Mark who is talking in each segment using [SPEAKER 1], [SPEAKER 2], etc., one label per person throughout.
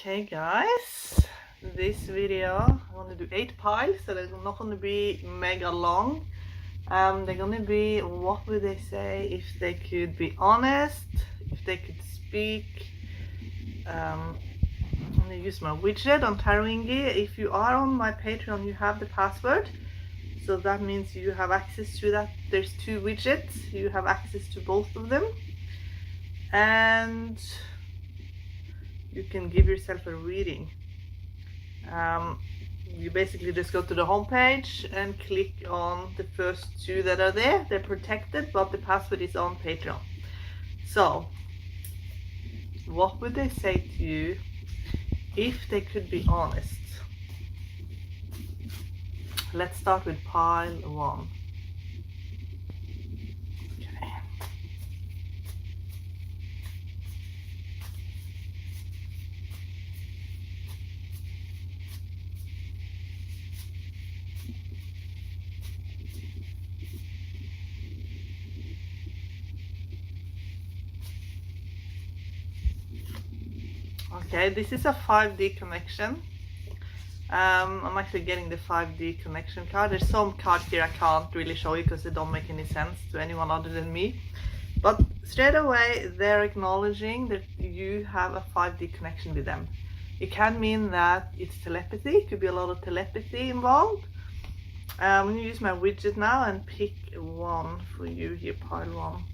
[SPEAKER 1] Okay guys, this video I want to do 8 piles, so they're not going to be mega long. They're going to be, what would they say, if they could be honest, if they could speak. I'm going to use my widget on Taringi. If you are on my Patreon, you have the password, so that means you have access to that. There's 2 widgets, you have access to both of them, and you can give yourself a reading. You basically just go to the home page and click on the first 2 that are there. They're protected, but the password is on Patreon. So what would they say to you if they could be honest? Let's start with pile 1. Okay, this is a 5D connection. I'm actually getting the 5D connection card. There's some cards here I can't really show you because they don't make any sense to anyone other than me. But straight away, they're acknowledging that you have a 5D connection with them. It can mean that it's telepathy. It could be a lot of telepathy involved. I'm going to use my widget now and pick 1 for you here, pile 1.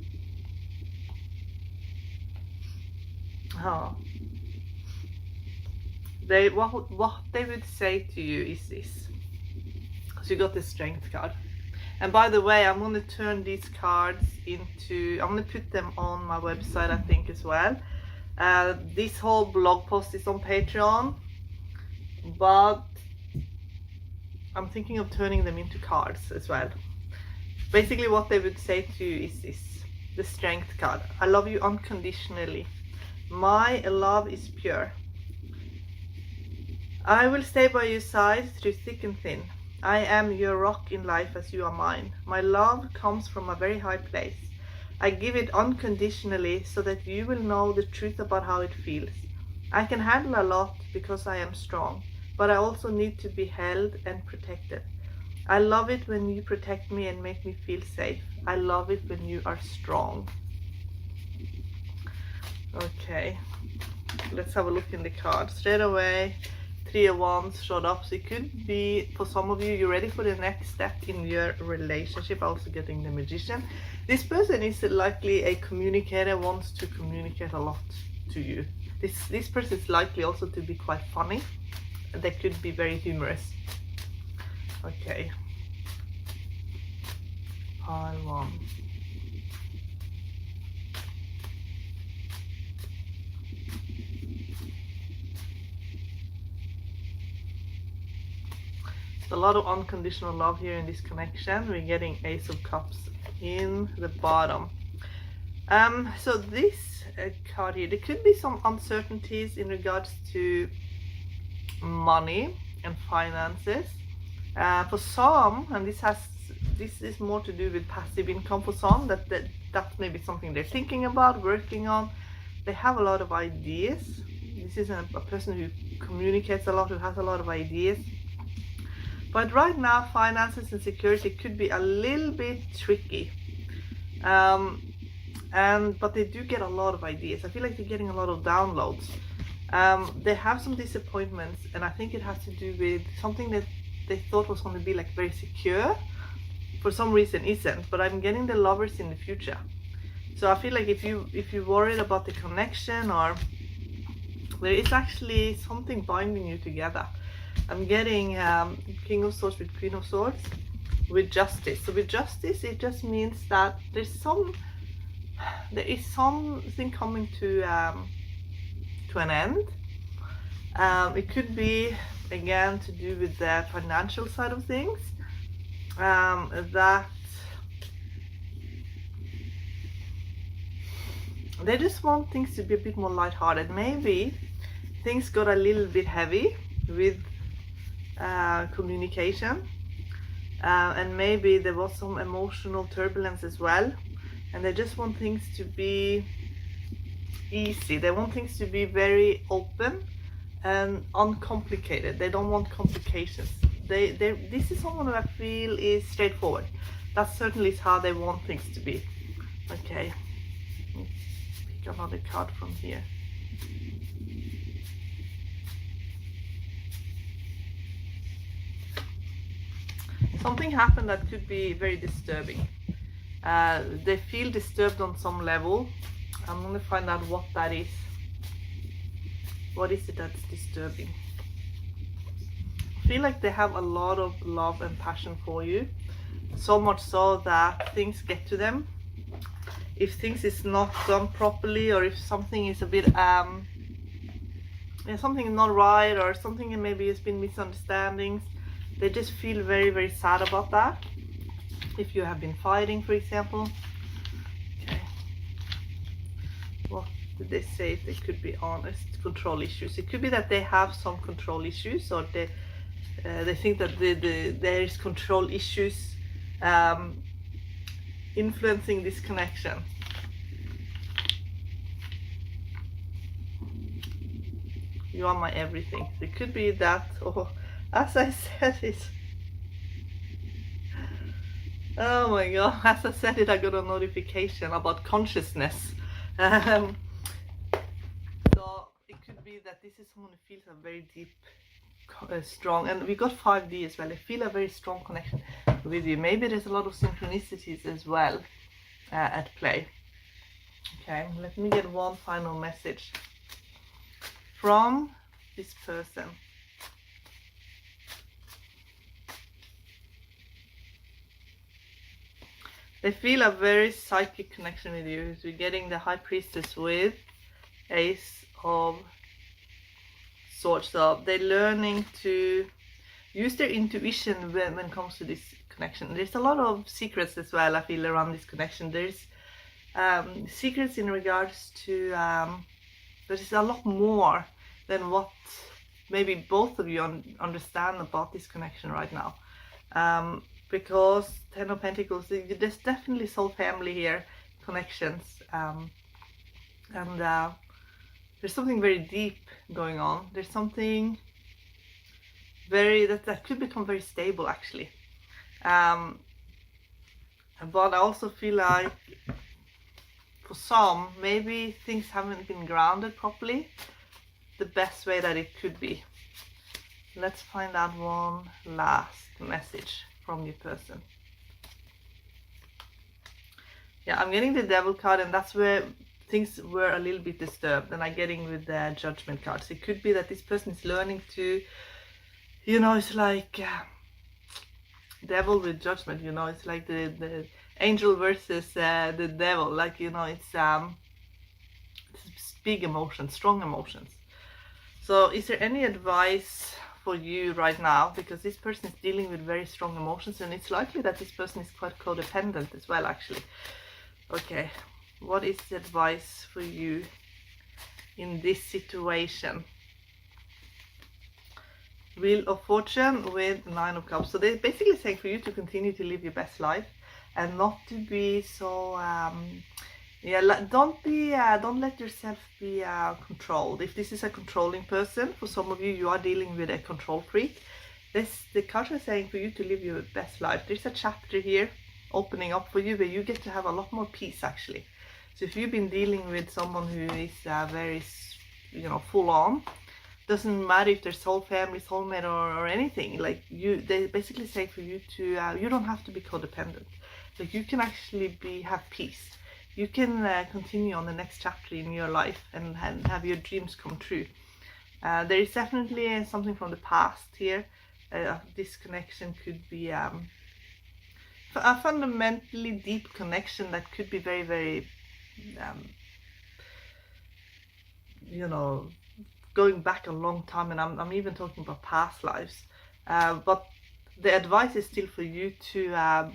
[SPEAKER 1] Oh. What they would say to you is this. So you got the strength card. And by the way, I'm going to turn these cards into, I'm going to put them on my website, I think, as well. This whole blog post is on Patreon, but I'm thinking of turning them into cards as well. Basically what they would say to you is this, the strength card. I love you unconditionally. My love is pure. I will stay by your side through thick and thin. I am your rock in life as you are mine. My love comes from a very high place. I give it unconditionally so that you will know the truth about how it feels. I can handle a lot because I am strong, but I also need to be held and protected. I love it when you protect me and make me feel safe. I love it when you are strong. Okay, let's have a look in the card. Straight away, 3 of Wands showed up, so it could be, for some of you, you're ready for the next step in your relationship. Also getting the Magician. This person is likely a communicator, wants to communicate a lot to you. This person is likely also to be quite funny. They could be very humorous. Okay, pile 1. A lot of unconditional love here in this connection. We're getting Ace of Cups in the bottom. So this card here, there could be some uncertainties in regards to money and finances. For some, and this is more to do with passive income for some, that's maybe something they're thinking about, working on. They have a lot of ideas. This is a person who communicates a lot, who has a lot of ideas. But right now, finances and security could be a little bit tricky. But they do get a lot of ideas. I feel like they're getting a lot of downloads. They have some disappointments, and I think it has to do with something that they thought was going to be like very secure. For some reason isn't, but I'm getting the Lovers in the future. So I feel like if you're worried about the connection, or there is actually something binding you together. I'm getting King of Swords with Queen of Swords with Justice. So with Justice, it just means that there is something coming to an end. It could be again to do with the financial side of things. That they just want things to be a bit more lighthearted. Maybe things got a little bit heavy with communication, and maybe there was some emotional turbulence as well, and they just want things to be easy. They want things to be very open and uncomplicated. They don't want complications. This is someone who I feel is straightforward. That certainly is how they want things to be. Okay, let's pick another card from here. Something happened that could be very disturbing. They feel disturbed on some level. I'm going to find out what that is. What is it that's disturbing? I feel like they have a lot of love and passion for you. So much so that things get to them. If things is not done properly, or if something is a bit something is not right, or something maybe has been misunderstandings, they just feel very, very sad about that. If you have been fighting, for example. Okay. What did they say? If they could be honest. Control issues. It could be that they have some control issues, or they think that there is control issues influencing this connection. You are my everything. It could be that, or as I said it. Oh my god, as I said it, I got a notification about consciousness. So it could be that this is someone who feels a very deep, strong, and we got 5D as well. I feel a very strong connection with you. Maybe there's a lot of synchronicities as well at play. Okay, let me get one final message from this person. They feel a very psychic connection with you. So you're getting the High Priestess with Ace of Swords. So they're learning to use their intuition when it comes to this connection. There's a lot of secrets as well, I feel, around this connection. There's secrets in regards to there's a lot more than what maybe both of you understand about this connection right now. Because Ten of Pentacles, there's definitely soul family here, connections, and there's something very deep going on. There's something very that could become very stable, actually. But I also feel like for some, maybe things haven't been grounded properly the best way that it could be. Let's find out one last message from your person. Yeah, I'm getting the Devil card, and that's where things were a little bit disturbed, and I'm getting with the Judgment card. So it could be that this person is learning to, it's like devil with judgment, it's like the angel versus the devil, like, it's big emotions, strong emotions. So is there any advice for you right now? Because this person is dealing with very strong emotions, and it's likely that this person is quite codependent as well, actually. Okay, what is the advice for you in this situation? Wheel of Fortune with 9 of Cups. So they're basically saying for you to continue to live your best life and not to be so don't let yourself be controlled. If this is a controlling person, for some of you, you are dealing with a control freak. The cards are saying for you to live your best life. There's a chapter here opening up for you where you get to have a lot more peace, actually. So if you've been dealing with someone who is very full on, doesn't matter if they're soul family, soulmate, or anything, like they basically say for you to you don't have to be codependent. Like, you can actually have peace. You can continue on the next chapter in your life and have your dreams come true. There is definitely something from the past here. This connection could be a fundamentally deep connection that could be very, very going back a long time, and I'm even talking about past lives. But the advice is still for you to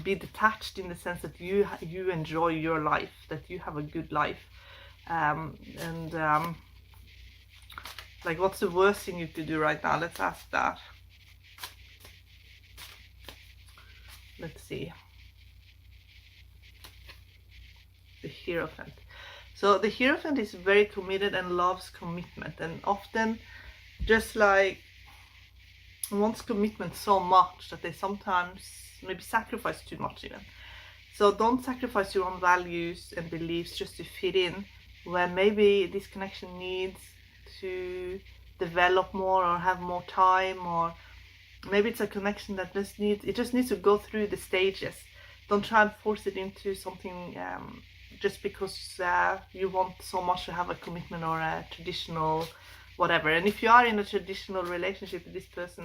[SPEAKER 1] be detached, in the sense that you enjoy your life, that you have a good life, like, what's the worst thing you could do right now? Let's ask that. Let's see. The Hierophant. So the Hierophant is very committed and loves commitment, and often just like wants commitment so much that they sometimes maybe sacrifice too much even. So don't sacrifice your own values and beliefs just to fit in, when maybe this connection needs to develop more or have more time, or maybe it's a connection that just needs to go through the stages. Don't try and force it into something just because you want so much to have a commitment or a traditional whatever. And if you are in a traditional relationship with this person,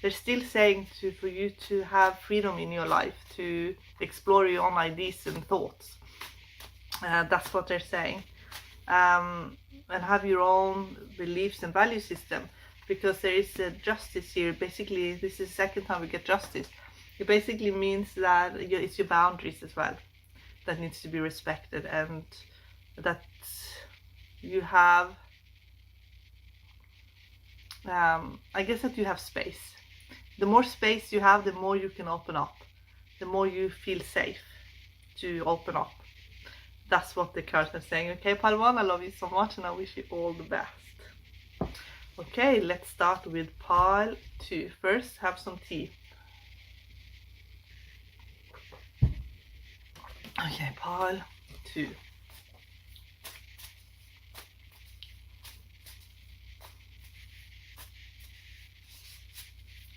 [SPEAKER 1] they're still saying for you to have freedom in your life, to explore your own ideas and thoughts. That's what they're saying. And have your own beliefs and value system, because there is a justice here. Basically, this is the second time we get justice. It basically means that it's your boundaries as well that needs to be respected, and that you have I guess that you have space. The more space you have, the more you can open up, the more you feel safe to open up. That's what the cards are saying. Okay, pile 1, I love you so much and I wish you all the best. Okay, let's start with pile 2. First, have some tea. Okay, pile 2.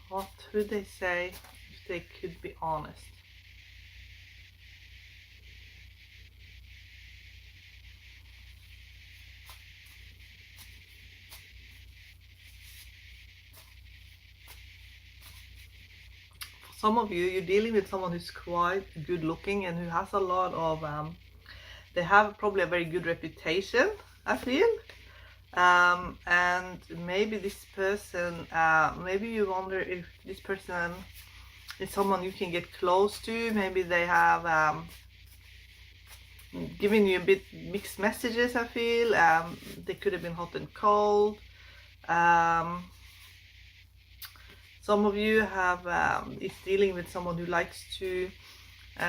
[SPEAKER 1] What would they say if they could be honest? For some of you, you're dealing with someone who's quite good looking and who has a lot of, they have probably a very good reputation, I feel. And maybe this person, maybe you wonder if this person is someone you can get close to. Maybe they have given you a bit mixed messages, I feel. They could have been hot and cold. Some of you is dealing with someone who likes to,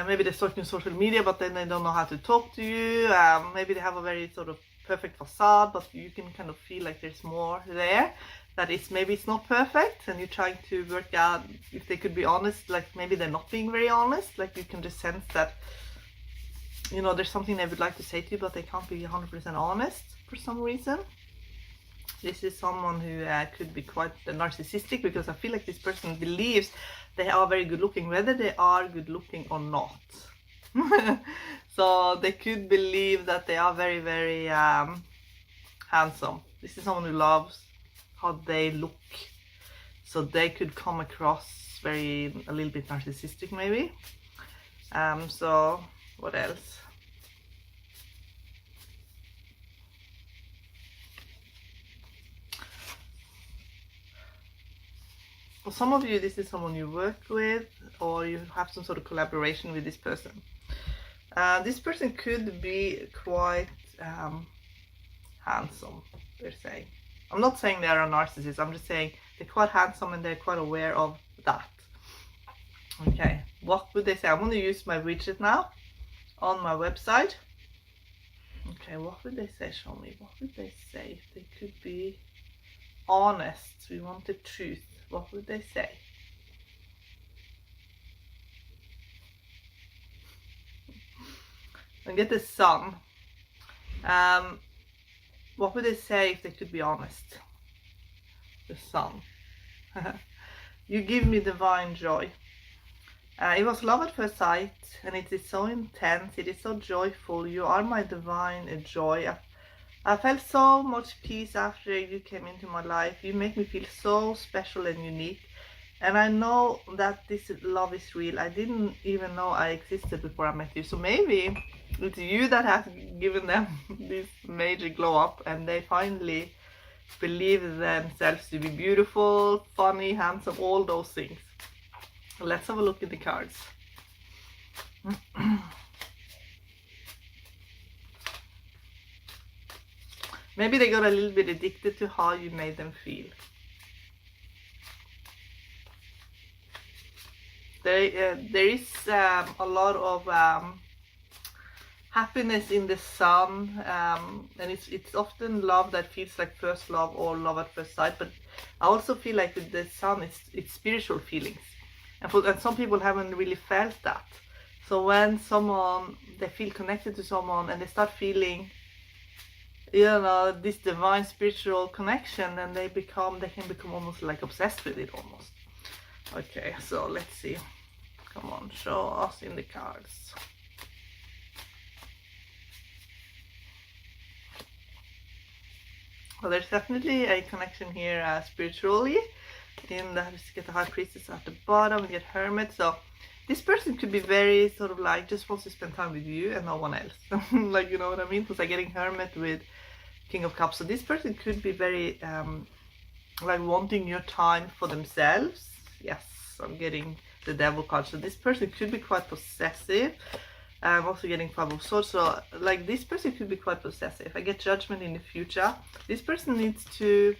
[SPEAKER 1] maybe they're talking on social media, but then they don't know how to talk to you. Maybe they have a very sort of perfect facade, but you can kind of feel like there's more there, that maybe it's not perfect, and you're trying to work out if they could be honest. Like maybe they're not being very honest. Like you can just sense that, you know, there's something they would like to say to you, but they can't be 100% honest for some reason. This is someone who could be quite narcissistic, because I feel like this person believes they are very good looking, whether they are good looking or not. So they could believe that they are very, very handsome. This is someone who loves how they look. So they could come across a little bit narcissistic maybe. So what else? For some of you, this is someone you work with, or you have some sort of collaboration with this person. This person could be quite handsome, they're saying. I'm not saying they're a narcissist, I'm just saying they're quite handsome and they're quite aware of that. Okay, what would they say? I'm going to use my widget now on my website. Okay, what would they say? Show me. What would they say if they could be honest? We want the truth. What would they say? And get the Sun. What would they say if they could be honest? The Sun. You give me divine joy. It was love at first sight, and it is so intense, it is so joyful. You are my divine joy. I felt so much peace after you came into my life. You make me feel so special and unique. And I know that this love is real. I didn't even know I existed before I met you. So maybe it's you that has given them this major glow up, and they finally believe themselves to be beautiful, funny, handsome, all those things. Let's have a look at the cards. Maybe they got a little bit addicted to how you made them feel. There is a lot of happiness in the sun, and it's often love that feels like first love or love at first sight. But I also feel like with the sun, it's spiritual feelings, and some people haven't really felt that. So when they feel connected to someone and they start feeling, this divine spiritual connection, and they can become almost like obsessed with it almost. Okay, so let's see. Come on, show us in the cards. Well, there's definitely a connection here spiritually. In that, we get the High Priestess at the bottom, we get Hermit. So this person could be very sort of like just wants to spend time with you and no one else. Like, you know what I mean? Because I'm getting Hermit with King of Cups. So this person could be very like wanting your time for themselves. Yes, I'm getting the Devil card. So this person could be quite possessive. I'm also getting Five of Swords. So like this person could be quite possessive. I get Judgment in the future. This person needs to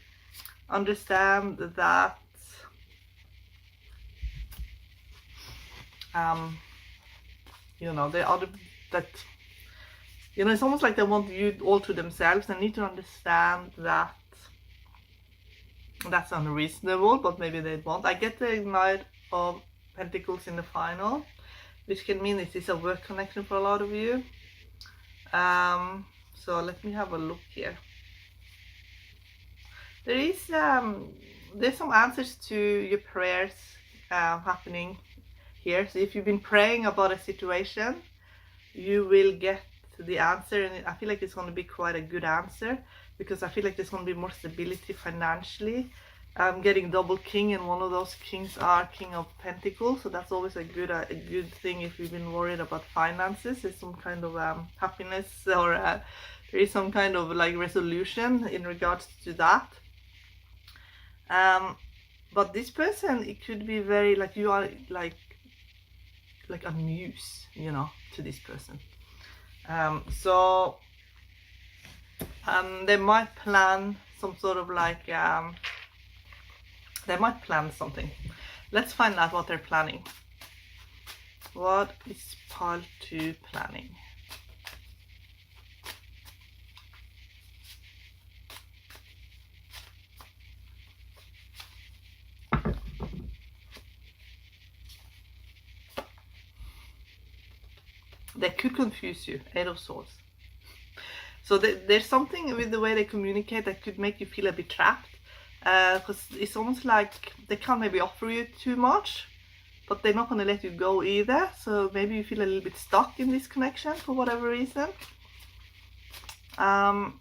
[SPEAKER 1] understand that it's almost like they want you all to themselves. They need to understand that that's unreasonable, but maybe they won't. I get the Knight of Pentacles in the final, which can mean it is a work connection for a lot of you. So let me have a look here. There's some answers to your prayers happening here. So if you've been praying about a situation, you will get the answer, and I feel like it's going to be quite a good answer, because I feel like there's going to be more stability financially. I'm getting double king, and one of those kings are King of Pentacles, so that's always a good thing if you've been worried about finances. There's some kind of happiness, or there is some kind of like resolution in regards to that. But this person, it could be very like you are like a muse, to this person. So they might plan some sort of like they might plan something. Let's find out what they're planning. What is pile 2 planning? They could confuse you. 8 of Swords. So there's something with the way they communicate that could make you feel a bit trapped. Because it's almost like they can't maybe offer you too much, but they're not going to let you go either. So maybe you feel a little bit stuck in this connection for whatever reason. Let's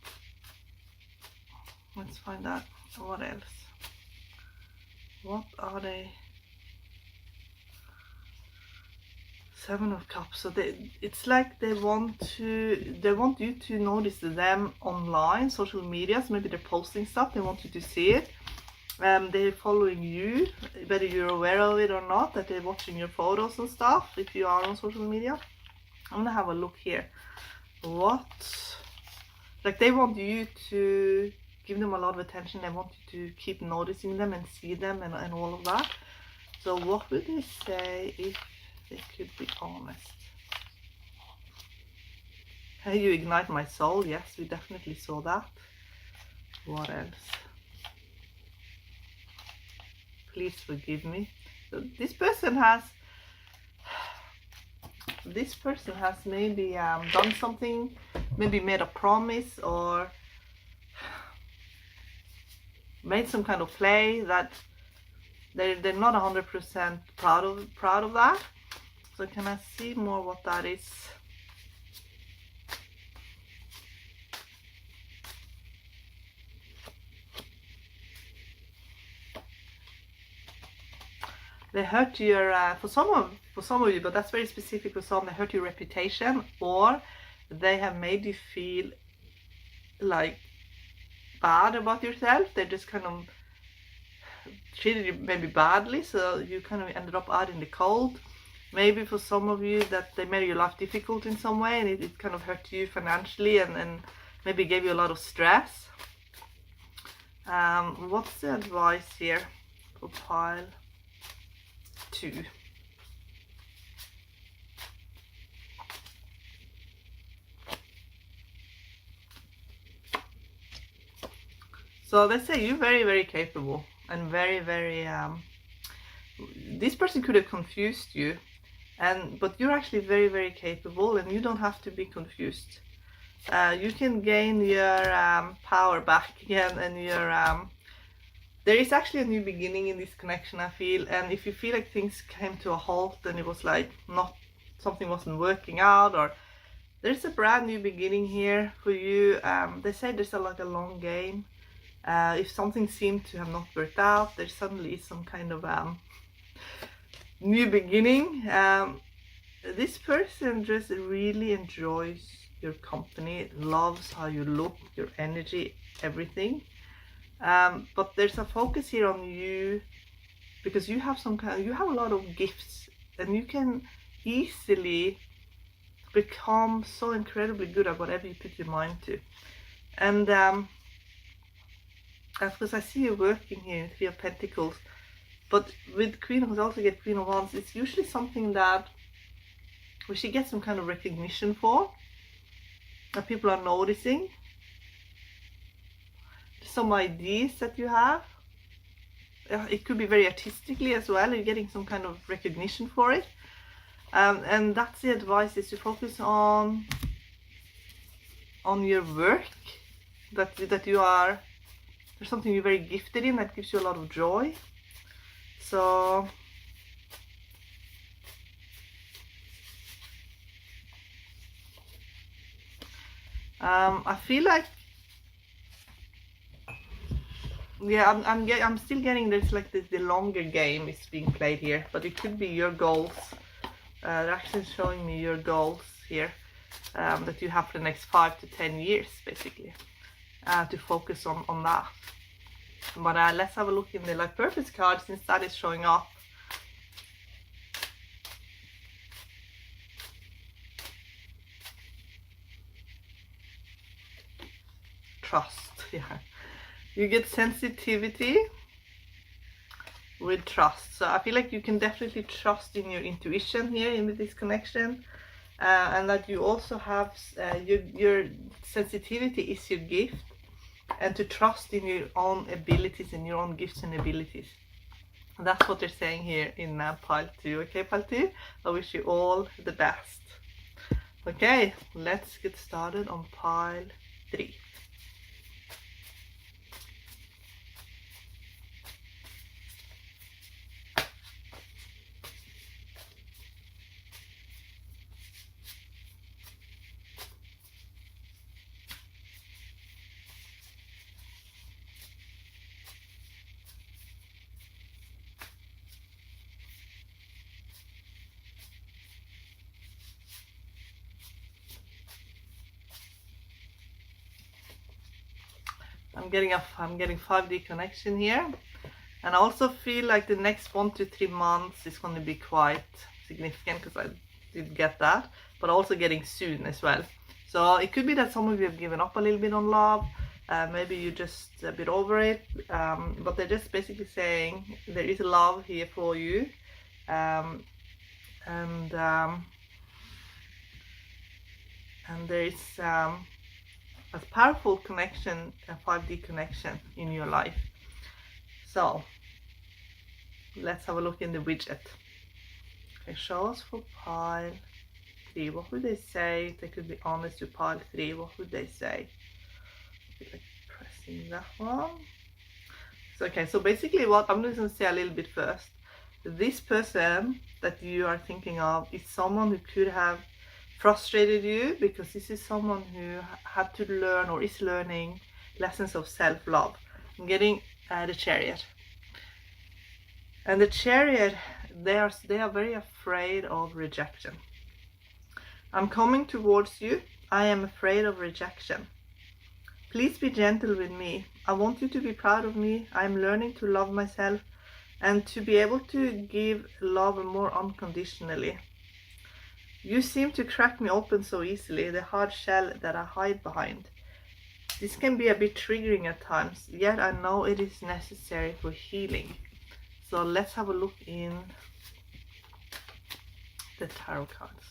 [SPEAKER 1] find out what else. What are they? 7 of Cups. So it's like they want you to notice them online, social media. So maybe they're posting stuff. They want you to see it. They're following you, whether you're aware of it or not. That they're watching your photos and stuff. If you are on social media, I'm gonna have a look here. Like they want you to give them a lot of attention. They want you to keep noticing them and see them and all of that. So what would they say if they could be honest? Hey, you ignite my soul. Yes, we definitely saw that. What else? Please forgive me. So this person has maybe done something, maybe made a promise or made some kind of play that they're not 100% proud of that. So can I see more what that is? They hurt your for some of you, but that's very specific for some. They hurt your reputation, or they have made you feel like bad about yourself. They just kind of treated you maybe badly, so you kind of ended up out in the cold. Maybe for some of you that they made your life difficult in some way, and it kind of hurt you financially and maybe gave you a lot of stress. What's the advice here for pile 2? So they say you're very, very capable and very, very, this person could have confused you, but you're actually very, very capable, and you don't have to be confused. You can gain your power back again, and there is actually a new beginning in this connection, I feel. And if you feel like things came to a halt and it was like something wasn't working out, or there's a brand new beginning here for you. They say there's like a long game. If something seemed to have not worked out, there suddenly is some kind of new beginning. This person just really enjoys your company, loves how you look, your energy, everything. But there's a focus here on you, because you have you have a lot of gifts, and you can easily become so incredibly good at whatever you put your mind to. And because I see you working here in Three of Pentacles, but with Queen of Wands, also get Queen of Wands, it's usually something that we should get some kind of recognition for, that people are noticing. Some ideas that you have, it could be very artistically as well, you're getting some kind of recognition for it. And that's the advice, is to focus on your work, that you are, there's something you're very gifted in that gives you a lot of joy. So I feel like, yeah, I'm still getting this, like the longer game is being played here, but it could be your goals. They're actually showing me your goals here, that you have for the next 5 to 10 years, basically, to focus on that. But let's have a look in the Life Purpose card, since that is showing up. Trust, yeah. You get sensitivity with trust. So I feel like you can definitely trust in your intuition here in this connection, and that you also have your sensitivity is your gift, and to trust in your own abilities and your own gifts and abilities. And that's what they're saying here in pile 2. Okay, pile 2, I wish you all the best. Okay, let's get started on pile 3. I'm getting 5D connection here, and I also feel like the next 1 to 3 months is going to be quite significant, because I did get that, but also getting soon as well. So it could be that some of you have given up a little bit on love, maybe you're just a bit over it, but they're just basically saying there is love here for you, and there is a powerful connection, a 5D connection in your life. So let's have a look in the widget. Okay, show us for pile 3. What would they say if they could be honest to pile 3? What would they say? Like pressing that one. So, okay, so basically what I'm just going to say a little bit first. This person that you are thinking of is someone who could have frustrated you, because this is someone who had to learn or is learning lessons of self-love. I'm getting the Chariot, and the Chariot, they are very afraid of rejection. I'm coming towards you. I am afraid of rejection. Please be gentle with me. I want you to be proud of me. I'm learning to love myself and to be able to give love more unconditionally. You seem to crack me open so easily, the hard shell that I hide behind. This can be a bit triggering at times, yet I know it is necessary for healing. So let's have a look in the tarot cards.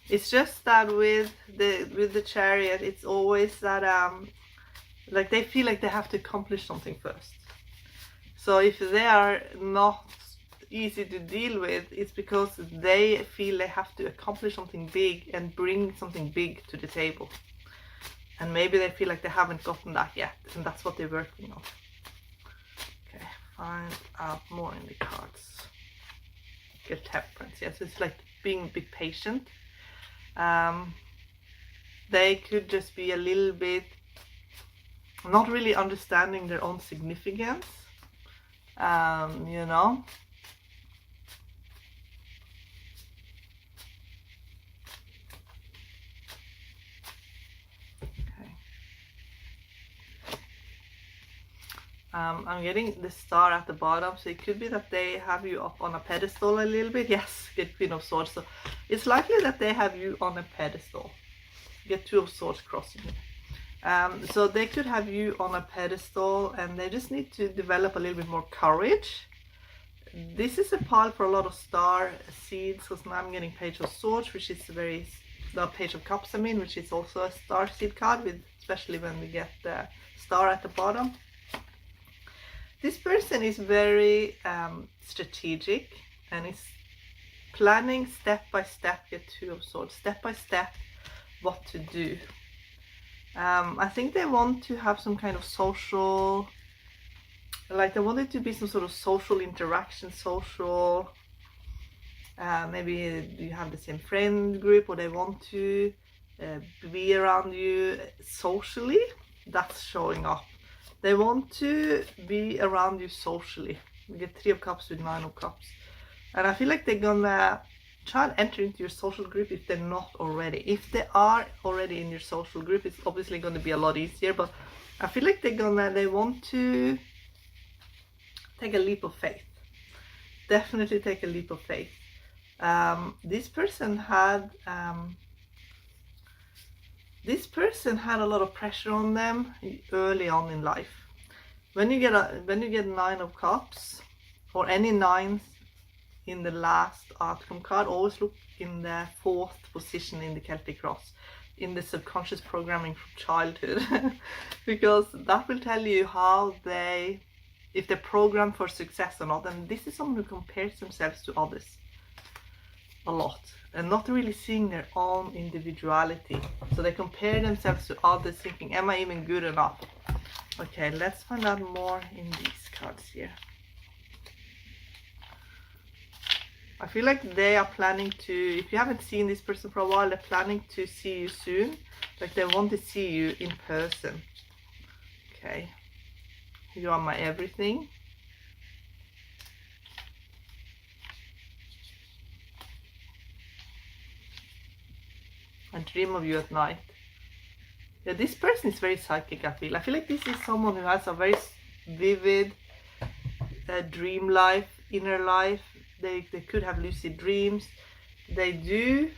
[SPEAKER 1] It's just that with the Chariot, it's always that like they feel like they have to accomplish something first. So if they are not easy to deal with, it's because they feel they have to accomplish something big and bring something big to the table. And maybe they feel like they haven't gotten that yet, and that's what they're working on. Okay, find out more in the cards. Get temperance, yes, it's like being a bit patient. They could just be a little bit not really understanding their own significance, you know. I'm getting the star at the bottom, so it could be that they have you up on a pedestal a little bit. Yes, get Queen of Swords. So it's likely that they have you on a pedestal. Get Two of Swords crossing. So they could have you on a pedestal, and they just need to develop a little bit more courage. This is a pile for a lot of star seeds, because now I'm getting Page of Swords, which is the Page of Cups, I mean, which is also a star seed card, with especially when we get the star at the bottom. This person is very strategic and is planning step by step, get Two of Swords, step by step what to do. I think they want to have some kind of social, like they want it to be some sort of social interaction, social, maybe you have the same friend group, or they want to be around you socially. That's showing up. They want to be around you socially. We get Three of Cups with Nine of Cups. And I feel like they're gonna try and enter into your social group if they're not already. If they are already in your social group, it's obviously going to be a lot easier. But I feel like they want to take a leap of faith. Definitely take a leap of faith. This person had a lot of pressure on them early on in life. When you get Nine of Cups, or any nines in the last outcome card, always look in the 4th position in the Celtic Cross, in the subconscious programming from childhood, because that will tell you if they're programmed for success or not. And this is someone who compares themselves to others a lot, and not really seeing their own individuality. So they compare themselves to others, thinking, am I even good enough? Okay, let's find out more in these cards here. I feel like they are planning to, if you haven't seen this person for a while, they're planning to see you soon. Like they want to see you in person. Okay, you are my everything. I dream of you at night. Yeah, this person is very psychic, I feel. I feel like this is someone who has a very vivid dream life, inner life. They could have lucid dreams. They do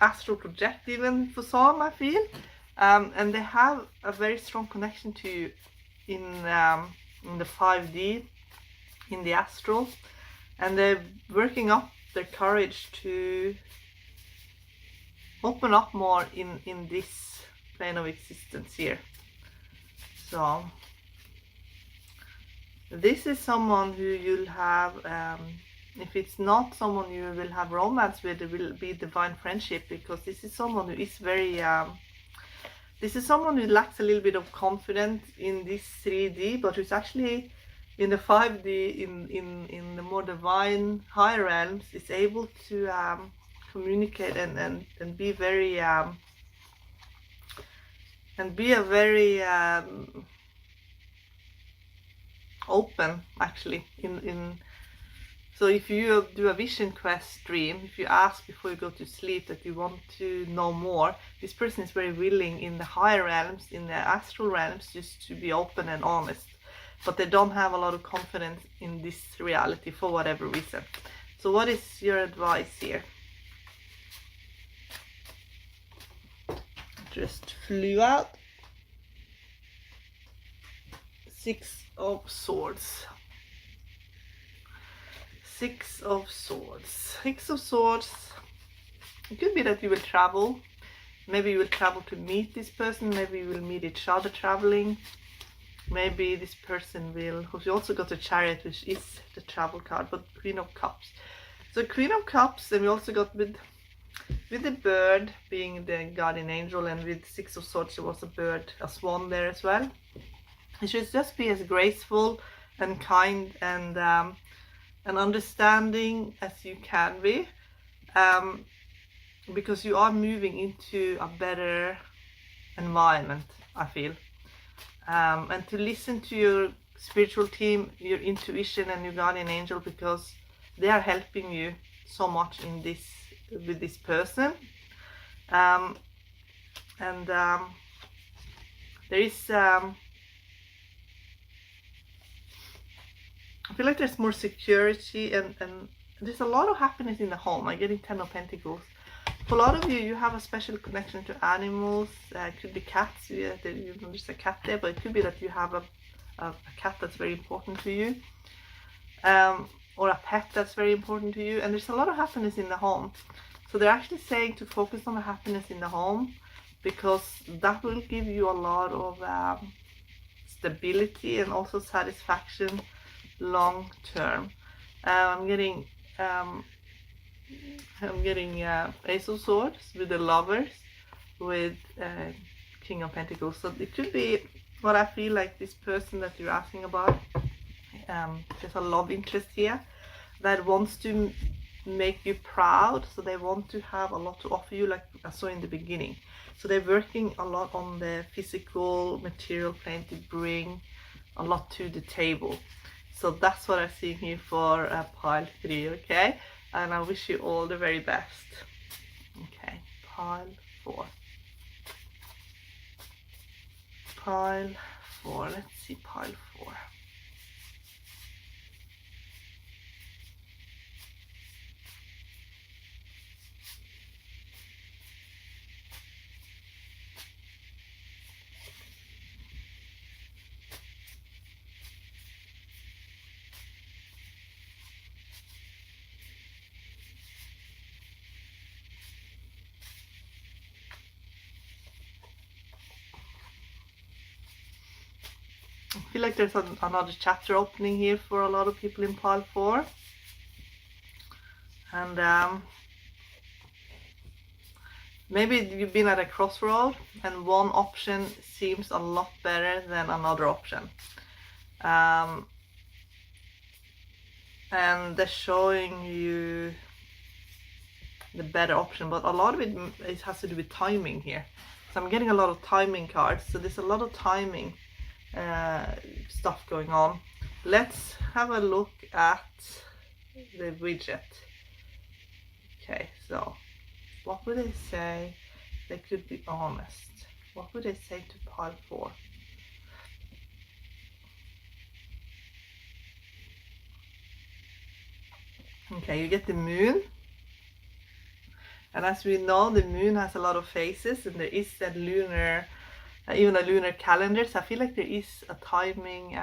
[SPEAKER 1] astral project even for some, I feel. And they have a very strong connection to you in the 5D, in the astral. And they're working up their courage to open up more in this plane of existence here. So this is someone who you'll have, if it's not someone you will have romance with, it will be divine friendship, because this is someone who is very, this is someone who lacks a little bit of confidence in this 3D, but who's actually in the 5D, in the more divine higher realms, is able to communicate and be very and be a very open, actually, so if you do a vision quest dream, if you ask before you go to sleep that you want to know more, this person is very willing in the higher realms, in the astral realms, just to be open and honest, but they don't have a lot of confidence in this reality for whatever reason. So what is your advice here? Just flew out. 6 of Swords. 6 of Swords. 6 of Swords. It could be that you will travel. Maybe you will travel to meet this person, maybe you will meet each other traveling. Maybe this person will, because you also got the Chariot, which is the travel card, but Queen of Cups. So Queen of Cups, and we also got with the bird being the guardian angel, and with Six of Swords there was a bird, a swan there as well. You should just be as graceful and kind and understanding as you can be, because you are moving into a better environment, I feel. And to listen to your spiritual team, your intuition and your guardian angel, because they are helping you so much in this with this person. There is I feel like there's more security and there's a lot of happiness in the home. I'm getting 10 of Pentacles. For a lot of you, you have a special connection to animals. It could be cats. There's a cat there, but it could be that you have a cat that's very important to you, or a pet that's very important to you. And there's a lot of happiness in the home. So they're actually saying to focus on the happiness in the home, because that will give you a lot of stability and also satisfaction long term. I'm getting Ace of Swords with the Lovers, with King of Pentacles. So it could be what I feel like this person that you're asking about. There's a love interest here that wants to make you proud. So they want to have a lot to offer you, like I saw in the beginning. So they're working a lot on the physical material plane to bring a lot to the table. So that's what I see here for pile 3, okay? And I wish you all the very best. Okay, pile 4. Pile 4, let's see pile 4. I feel like there's another chapter opening here for a lot of people in pile 4. And maybe you've been at a crossroad and one option seems a lot better than another option. And they're showing you the better option, but a lot of it has to do with timing here. So I'm getting a lot of timing cards, so there's a lot of timing stuff going on. Let's have a look at the widget. Okay, so what would they say? They could be honest. What would they say to pile 4? Okay, you get the moon. And as we know, the moon has a lot of phases, and there is that lunar, even a lunar calendar. So I feel like there is a timing,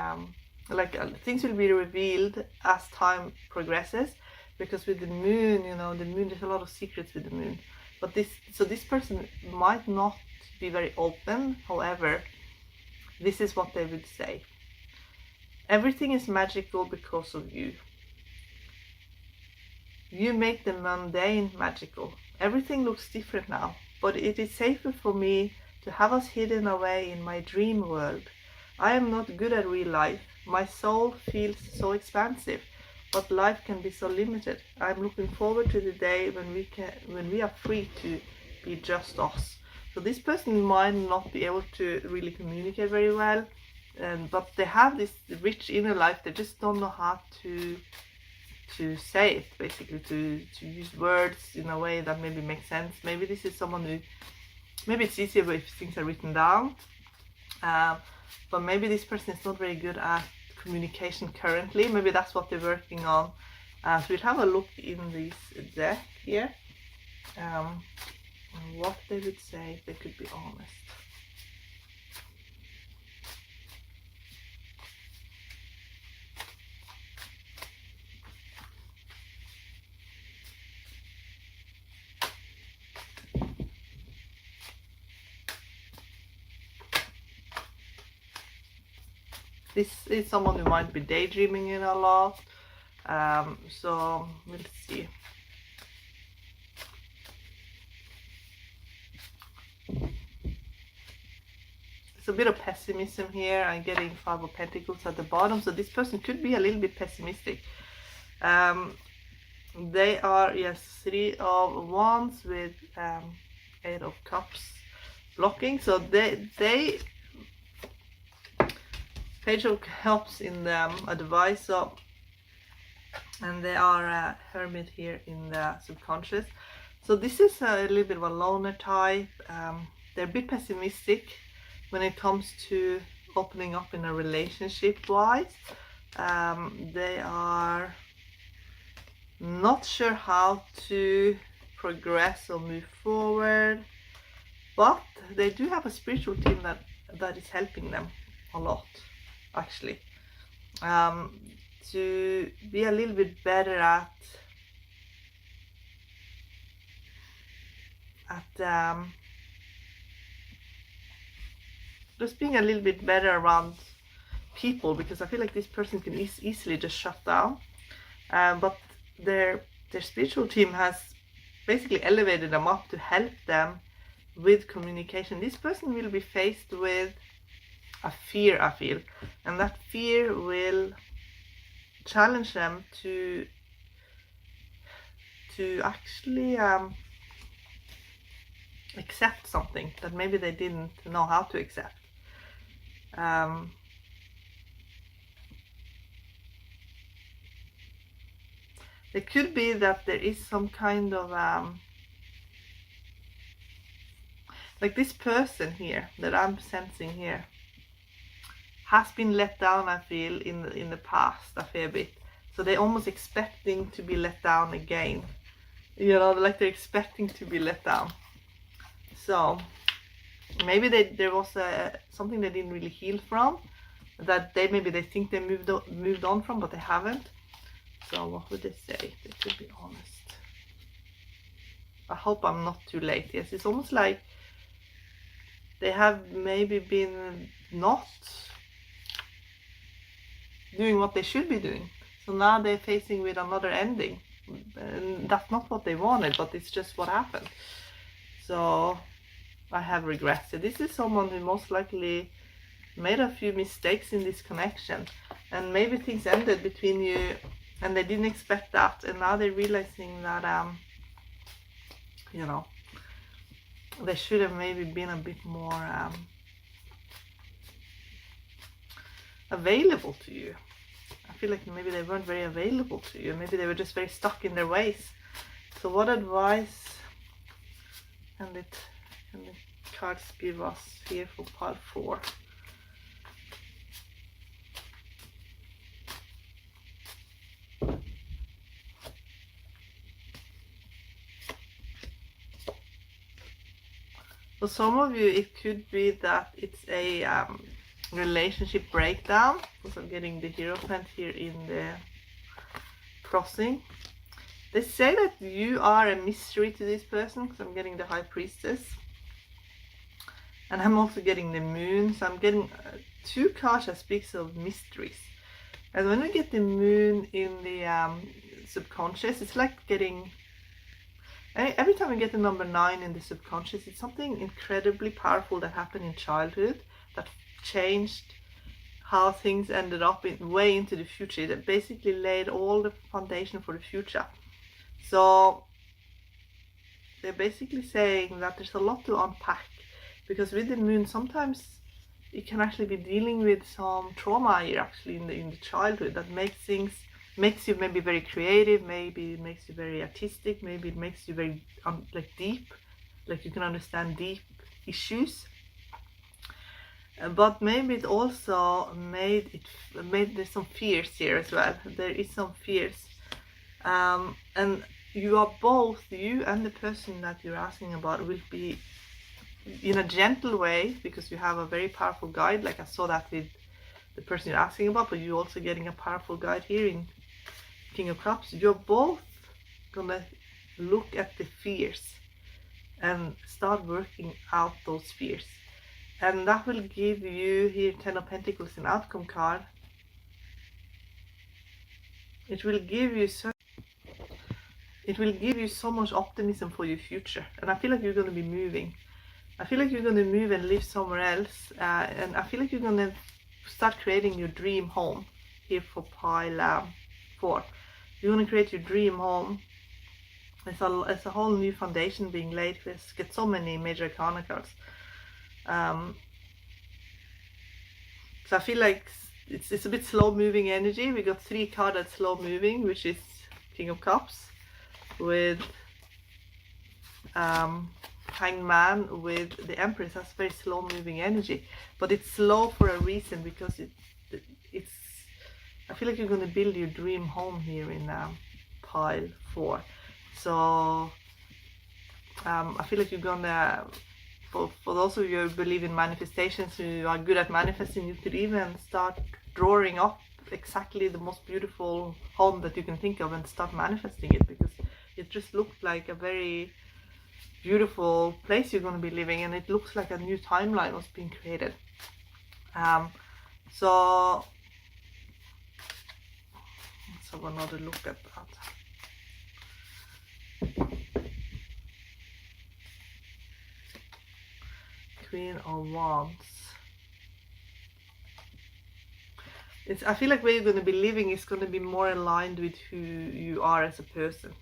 [SPEAKER 1] things will be revealed as time progresses, because with the moon, the moon, there's a lot of secrets with the moon. But this person might not be very open. However, this is what they would say. Everything is magical because of you. You make the mundane magical. Everything looks different now, but it is safer for me to have us hidden away in my dream world. I am not good at real life. My soul feels so expansive, but life can be so limited. I am looking forward to the day when we are free to be just us. So this person might not be able to really communicate very well, but they have this rich inner life. They just don't know how to say it, basically, to use words in a way that maybe makes sense. Maybe this is someone who, maybe it's easier if things are written down, but maybe this person is not very good at communication currently. Maybe that's what they're working on. So we'll have a look in this deck here, what they would say if they could be honest. This is someone who might be daydreaming in a lot. So we'll see. There's a bit of pessimism here. I'm getting 5 of Pentacles at the bottom, so this person could be a little bit pessimistic. They are, yes, 3 of Wands with 8 of Cups blocking. So they Page of Cups in the Advisor, and they are a Hermit here in the subconscious. So this is a little bit of a loner type. They're a bit pessimistic when it comes to opening up in a relationship wise. They are not sure how to progress or move forward, but they do have a spiritual team that is helping them a lot, actually, to be a little bit better at just being a little bit better around people, because I feel like this person can easily just shut down, but their spiritual team has basically elevated them up to help them with communication. This person will be faced with a fear, I feel, and that fear will challenge them to actually accept something that maybe they didn't know how to accept. It could be that there is some kind of like this person here that I'm sensing here has been let down, I feel, in the past a fair bit. So they're almost expecting to be let down again. You know, like they're expecting to be let down. So maybe there was something they didn't really heal from, that maybe they think they moved on from, but they haven't. So what would they say? They could be honest. I hope I'm not too late. Yes, it's almost like they have maybe been not doing what they should be doing. So now they're facing with another ending. And that's not what they wanted, but it's just what happened. So I have regrets. So this is someone who most likely made a few mistakes in this connection, and maybe things ended between you and they didn't expect that, and now they're realizing that you know, they should have maybe been a bit more available to you. I feel like maybe they weren't very available to you. Maybe they were just very stuck in their ways. So what advice can the cards give us here for part 4? For some of you, it could be that it's a relationship breakdown, because I'm getting the Hierophant here in the crossing. They say that you are a mystery to this person, because I'm getting the High Priestess, and I'm also getting the Moon. So I'm getting 2 cards that speaks of mysteries. And when we get the Moon in the subconscious, it's like getting, every time we get the number 9 in the subconscious, it's something incredibly powerful that happened in childhood that changed how things ended up way into the future. That basically laid all the foundation for the future. So they're basically saying that there's a lot to unpack, because with the Moon sometimes you can actually be dealing with some trauma here actually in the childhood that makes you maybe very creative, maybe it makes you very artistic, maybe it makes you very like deep, like you can understand deep issues. But maybe it also made there's some fears here as well. There is some fears, and you are both, you and the person that you're asking about, will be in a gentle way, because you have a very powerful guide. Like I saw that with the person you're asking about, but you're also getting a powerful guide here in King of Cups. You're both gonna look at the fears and start working out those fears. And that will give you here 10 of Pentacles, an outcome card. It will give you so much optimism for your future. And I feel like you're going to be moving. I feel like you're going to move and live somewhere else. And I feel like you're going to start creating your dream home here for pile 4. You're going to create your dream home. It's a whole new foundation being laid. Let's get so many major arcana cards. So I feel like it's a bit slow moving energy. We got 3 cards that's slow moving, which is King of Cups with Hanged Man with the Empress. That's very slow moving energy, but it's slow for a reason, because it's I feel like you're going to build your dream home here in pile 4. So I feel like you're gonna, for those of you who believe in manifestations, who are good at manifesting, you could even start drawing up exactly the most beautiful home that you can think of and start manifesting it, because it just looked like a very beautiful place you're going to be living, and it looks like a new timeline was being created. So let's have another look at that. Queen of Wands. I feel like where you're going to be living is going to be more aligned with who you are as a person,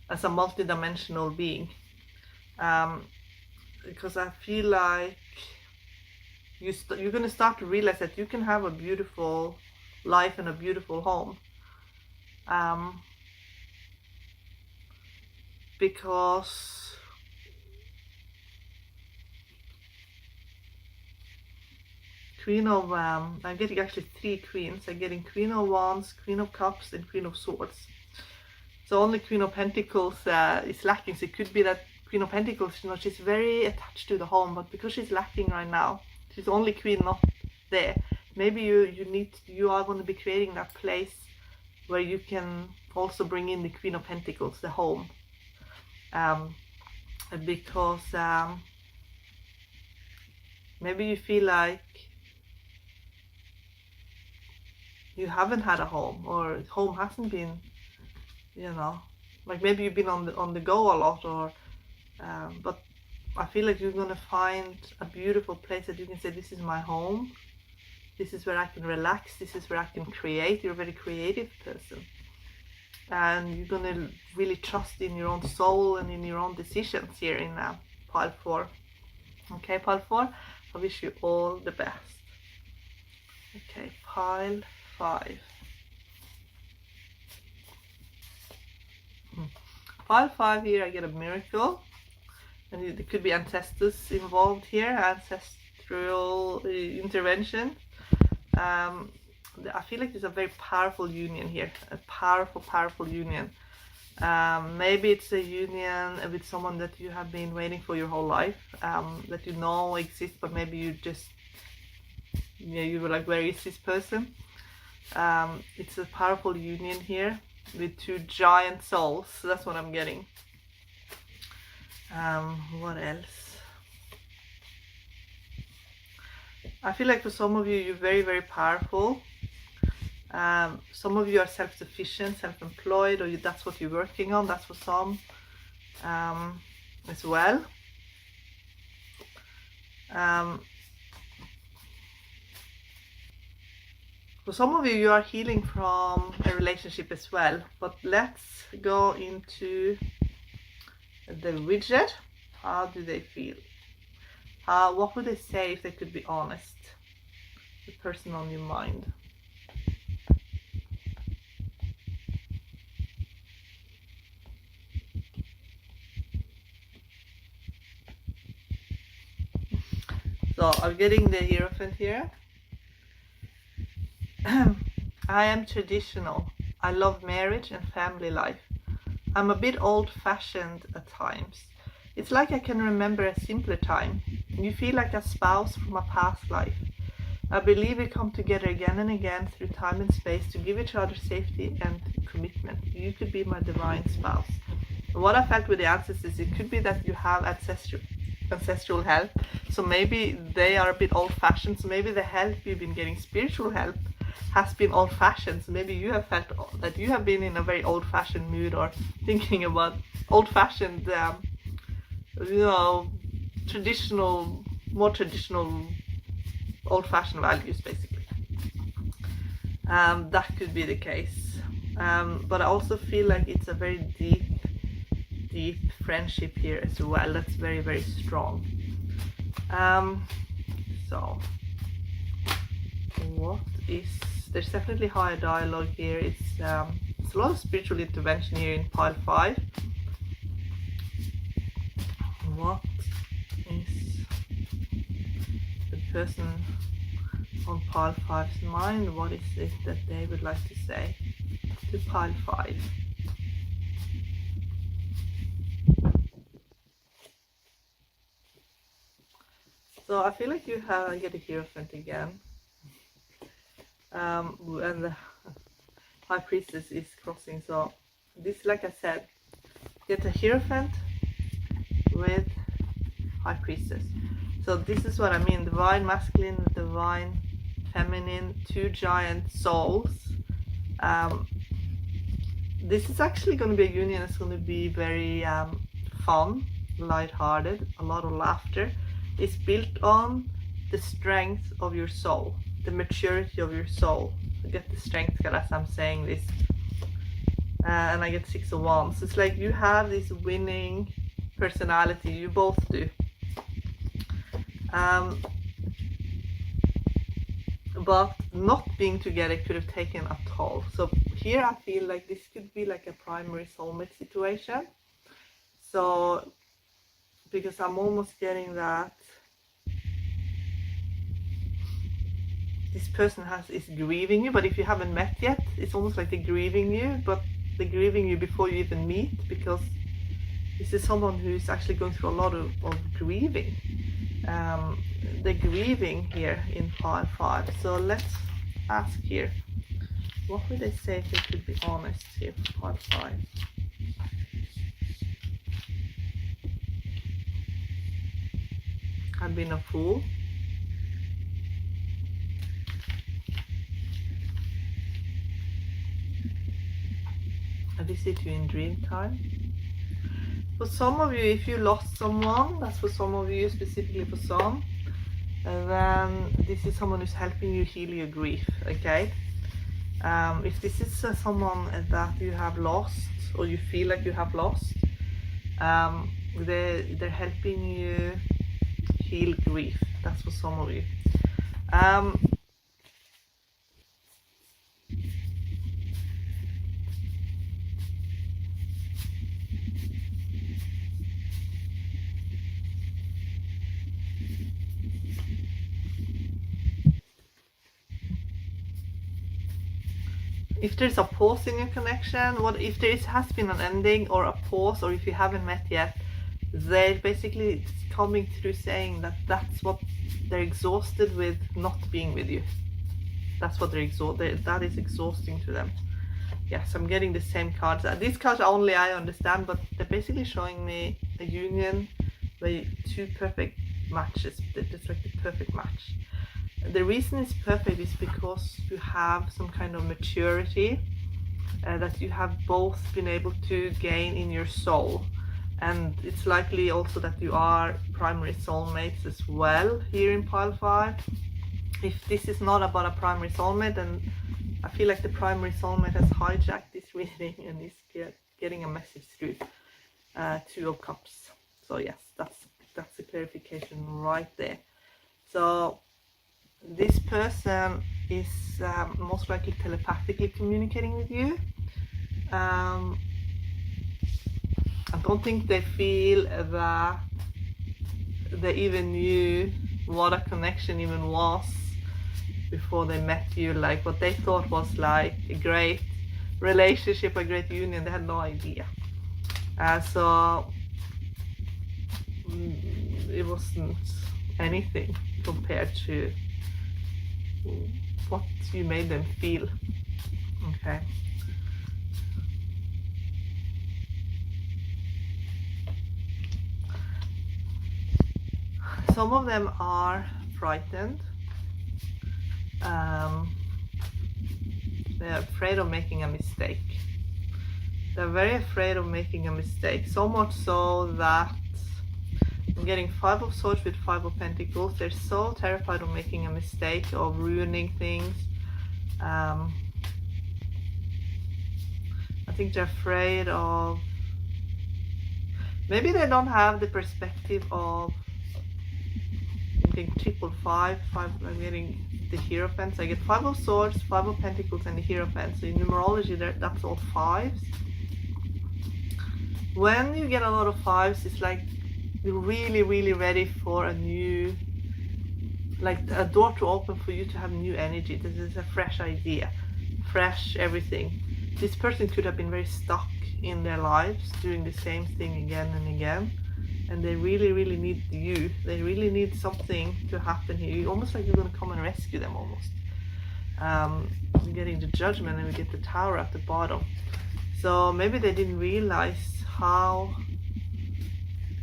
[SPEAKER 1] as a multi-dimensional being. Because I feel like you're going to start to realize that you can have a beautiful life and a beautiful home. Because Queen of, I'm getting actually 3 queens. I'm getting Queen of Wands, Queen of Cups, and Queen of Swords. So only Queen of Pentacles is lacking. So it could be that Queen of Pentacles, you know, she's very attached to the home, but because she's lacking right now, she's the only queen not there. Maybe you are going to be creating that place where you can also bring in the Queen of Pentacles, the home. Because maybe you feel like you haven't had a home, or home hasn't been, you know, like maybe you've been on the go a lot, or but I feel like you're gonna find a beautiful place that you can say, this is my home, this is where I can relax, this is where I can create. You're a very creative person, and you're gonna really trust in your own soul and in your own decisions here in pile 4. Okay, pile 4, I wish you all the best. Okay, pile 5. Pile 5 here, I get a miracle, and there could be ancestors involved here, ancestral intervention. I feel like there's a very powerful union here, a powerful union. Maybe it's a union with someone that you have been waiting for your whole life, that you know exists, but maybe you just, you were like, where is this person? It's a powerful union here with 2 giant souls. So that's what I'm getting. What else? I feel like for some of you, you're very, very powerful. Some of you are self-sufficient, self-employed, or that's what you're working on. That's for some as well. For some of you, you are healing from a relationship as well. But let's go into the widget. How do they feel? What would they say if they could be honest? The person on your mind. So I'm getting the Hierophant here. I am traditional. I love marriage and family life. I'm a bit old-fashioned at times. It's like I can remember a simpler time. You feel like a spouse from a past life. I believe we come together again and again through time and space to give each other safety and commitment. You could be my divine spouse. And what I felt with the ancestors, it could be that you have ancestral help. So maybe they are a bit old-fashioned. So maybe the help you've been getting, spiritual help, has been old-fashioned. So maybe you have felt that you have been in a very old-fashioned mood, or thinking about old-fashioned, traditional, more traditional, old-fashioned values, basically. That could be the case. But I also feel like it's a very deep friendship here as well. That's very, very strong. So what is, there's definitely higher dialogue here. It's a lot of spiritual intervention here in pile 5. What is the person on pile 5's mind? What is it that they would like to say to pile 5? So I feel like you get a Hierophant again, and the High Priestess is crossing. So this, like I said, get a Hierophant with High Priestess. So this is what I mean: divine masculine, divine feminine, 2 giant souls. This is actually going to be a union that's going to be very fun, light-hearted, a lot of laughter. It's built on the strength of your soul, the maturity of your soul. I get the strength card as I'm saying this, and I get 6 of Wands. So it's like you have this winning personality, you both do. But not being together could have taken a toll. So here I feel like this could be like a primary soulmate situation. So, because I'm almost getting that this person is grieving you, but if you haven't met yet, it's almost like they're grieving you, but they're grieving you before you even meet, because this is someone who's actually going through a lot of grieving. They're grieving here in pile 5. So let's ask here, what would they say if they could be honest here for pile 5? I've been a fool. I visit you in dream time. For some of you, if you lost someone, that's for some of you, specifically for some, then this is someone who's helping you heal your grief, okay? If this is someone that you have lost, or you feel like you have lost, they're helping you heal grief. That's for some of you. If there's a pause in your connection, what if there has been an ending or a pause, or if you haven't met yet, they're basically coming through saying that that's what they're exhausted with, not being with you. That's what they're exhausted. That is exhausting to them. Yes, I'm getting the same cards. These cards only I understand, but they're basically showing me a union where 2 perfect matches. It's like the perfect match. The reason it's perfect is because you have some kind of maturity that you have both been able to gain in your soul, and it's likely also that you are primary soulmates as well here in pile 5. If this is not about a primary soulmate, then I feel like the primary soulmate has hijacked this reading and is getting a message through 2 of Cups. So yes, that's the clarification right there. So this person is most likely telepathically communicating with you. I don't think they feel that they even knew what a connection even was before they met you. Like what they thought was like a great relationship, a great union, they had no idea. So it wasn't anything compared to what you made them feel. Okay. some of them are frightened. They're afraid of making a mistake. They're very afraid of making a mistake, so much so that I'm getting 5 of Swords with 5 of Pentacles. They're so terrified of making a mistake, of ruining things. I think they're afraid of, maybe they don't have the perspective of, I'm getting triple 5, I'm getting the Hierophant. So I get 5 of Swords, 5 of Pentacles, and the Hierophant. So in numerology, that's all 5s. When you get a lot of 5s, it's like you're really ready for a new, like a door to open for you to have new energy. This is a fresh idea, fresh everything. This person could have been very stuck in their lives doing the same thing again and again, and they really need you. They really need something to happen here. You almost like you're going to come and rescue them almost. We're getting the Judgment, and we get the Tower at the bottom. So maybe they didn't realize how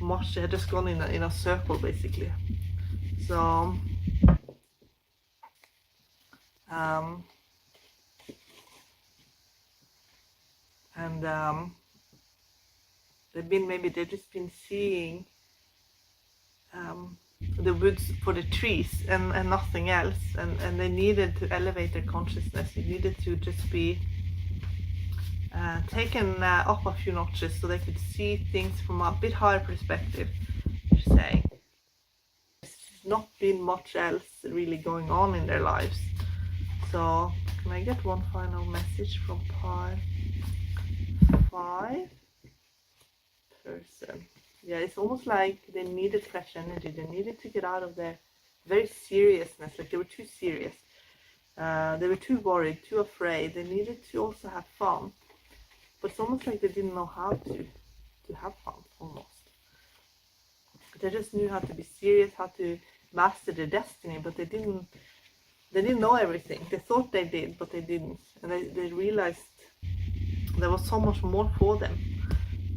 [SPEAKER 1] much they had just gone in a circle basically. So they've just been seeing the woods for the trees and nothing else, and they needed to elevate their consciousness. It needed to just be taken up a few notches so they could see things from a bit higher perspective. You're saying there's not been much else really going on in their lives. So can I get one final message from pile 5 person? Yeah, it's almost like they needed fresh energy. They needed to get out of their very seriousness. Like they were too serious. They were too worried, too afraid. They needed to also have fun. But it's almost like they didn't know how to have fun, almost. They just knew how to be serious, how to master their destiny, but they didn't know everything. They thought they did, but they didn't. And they realized there was so much more for them.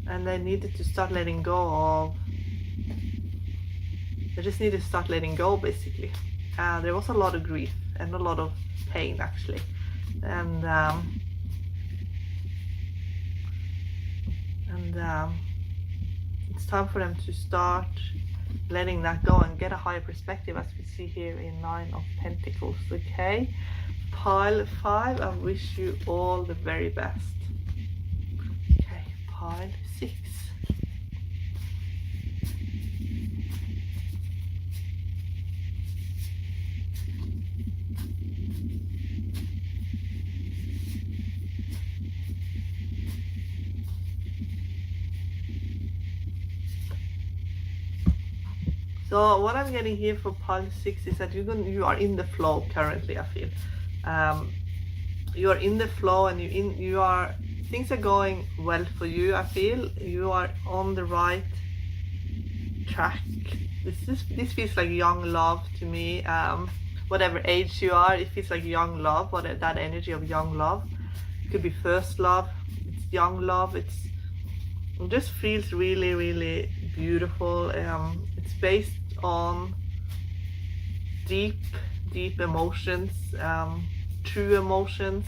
[SPEAKER 1] And they needed to start letting go of, they just needed to start letting go, basically. There was a lot of grief and a lot of pain, actually. And it's time for them to start letting that go and get a higher perspective, as we see here in 9 of Pentacles. Okay, pile 5, I wish you all the very best. Okay, pile 6. So what I'm getting here for pile 6 is that you are in the flow currently. I feel you are in the flow, and things are going well for you. I feel you are on the right track. This feels like young love to me. Whatever age you are, it feels like young love. That energy of young love. It could be first love. It's young love. It just feels really beautiful. It's based on deep emotions, true emotions,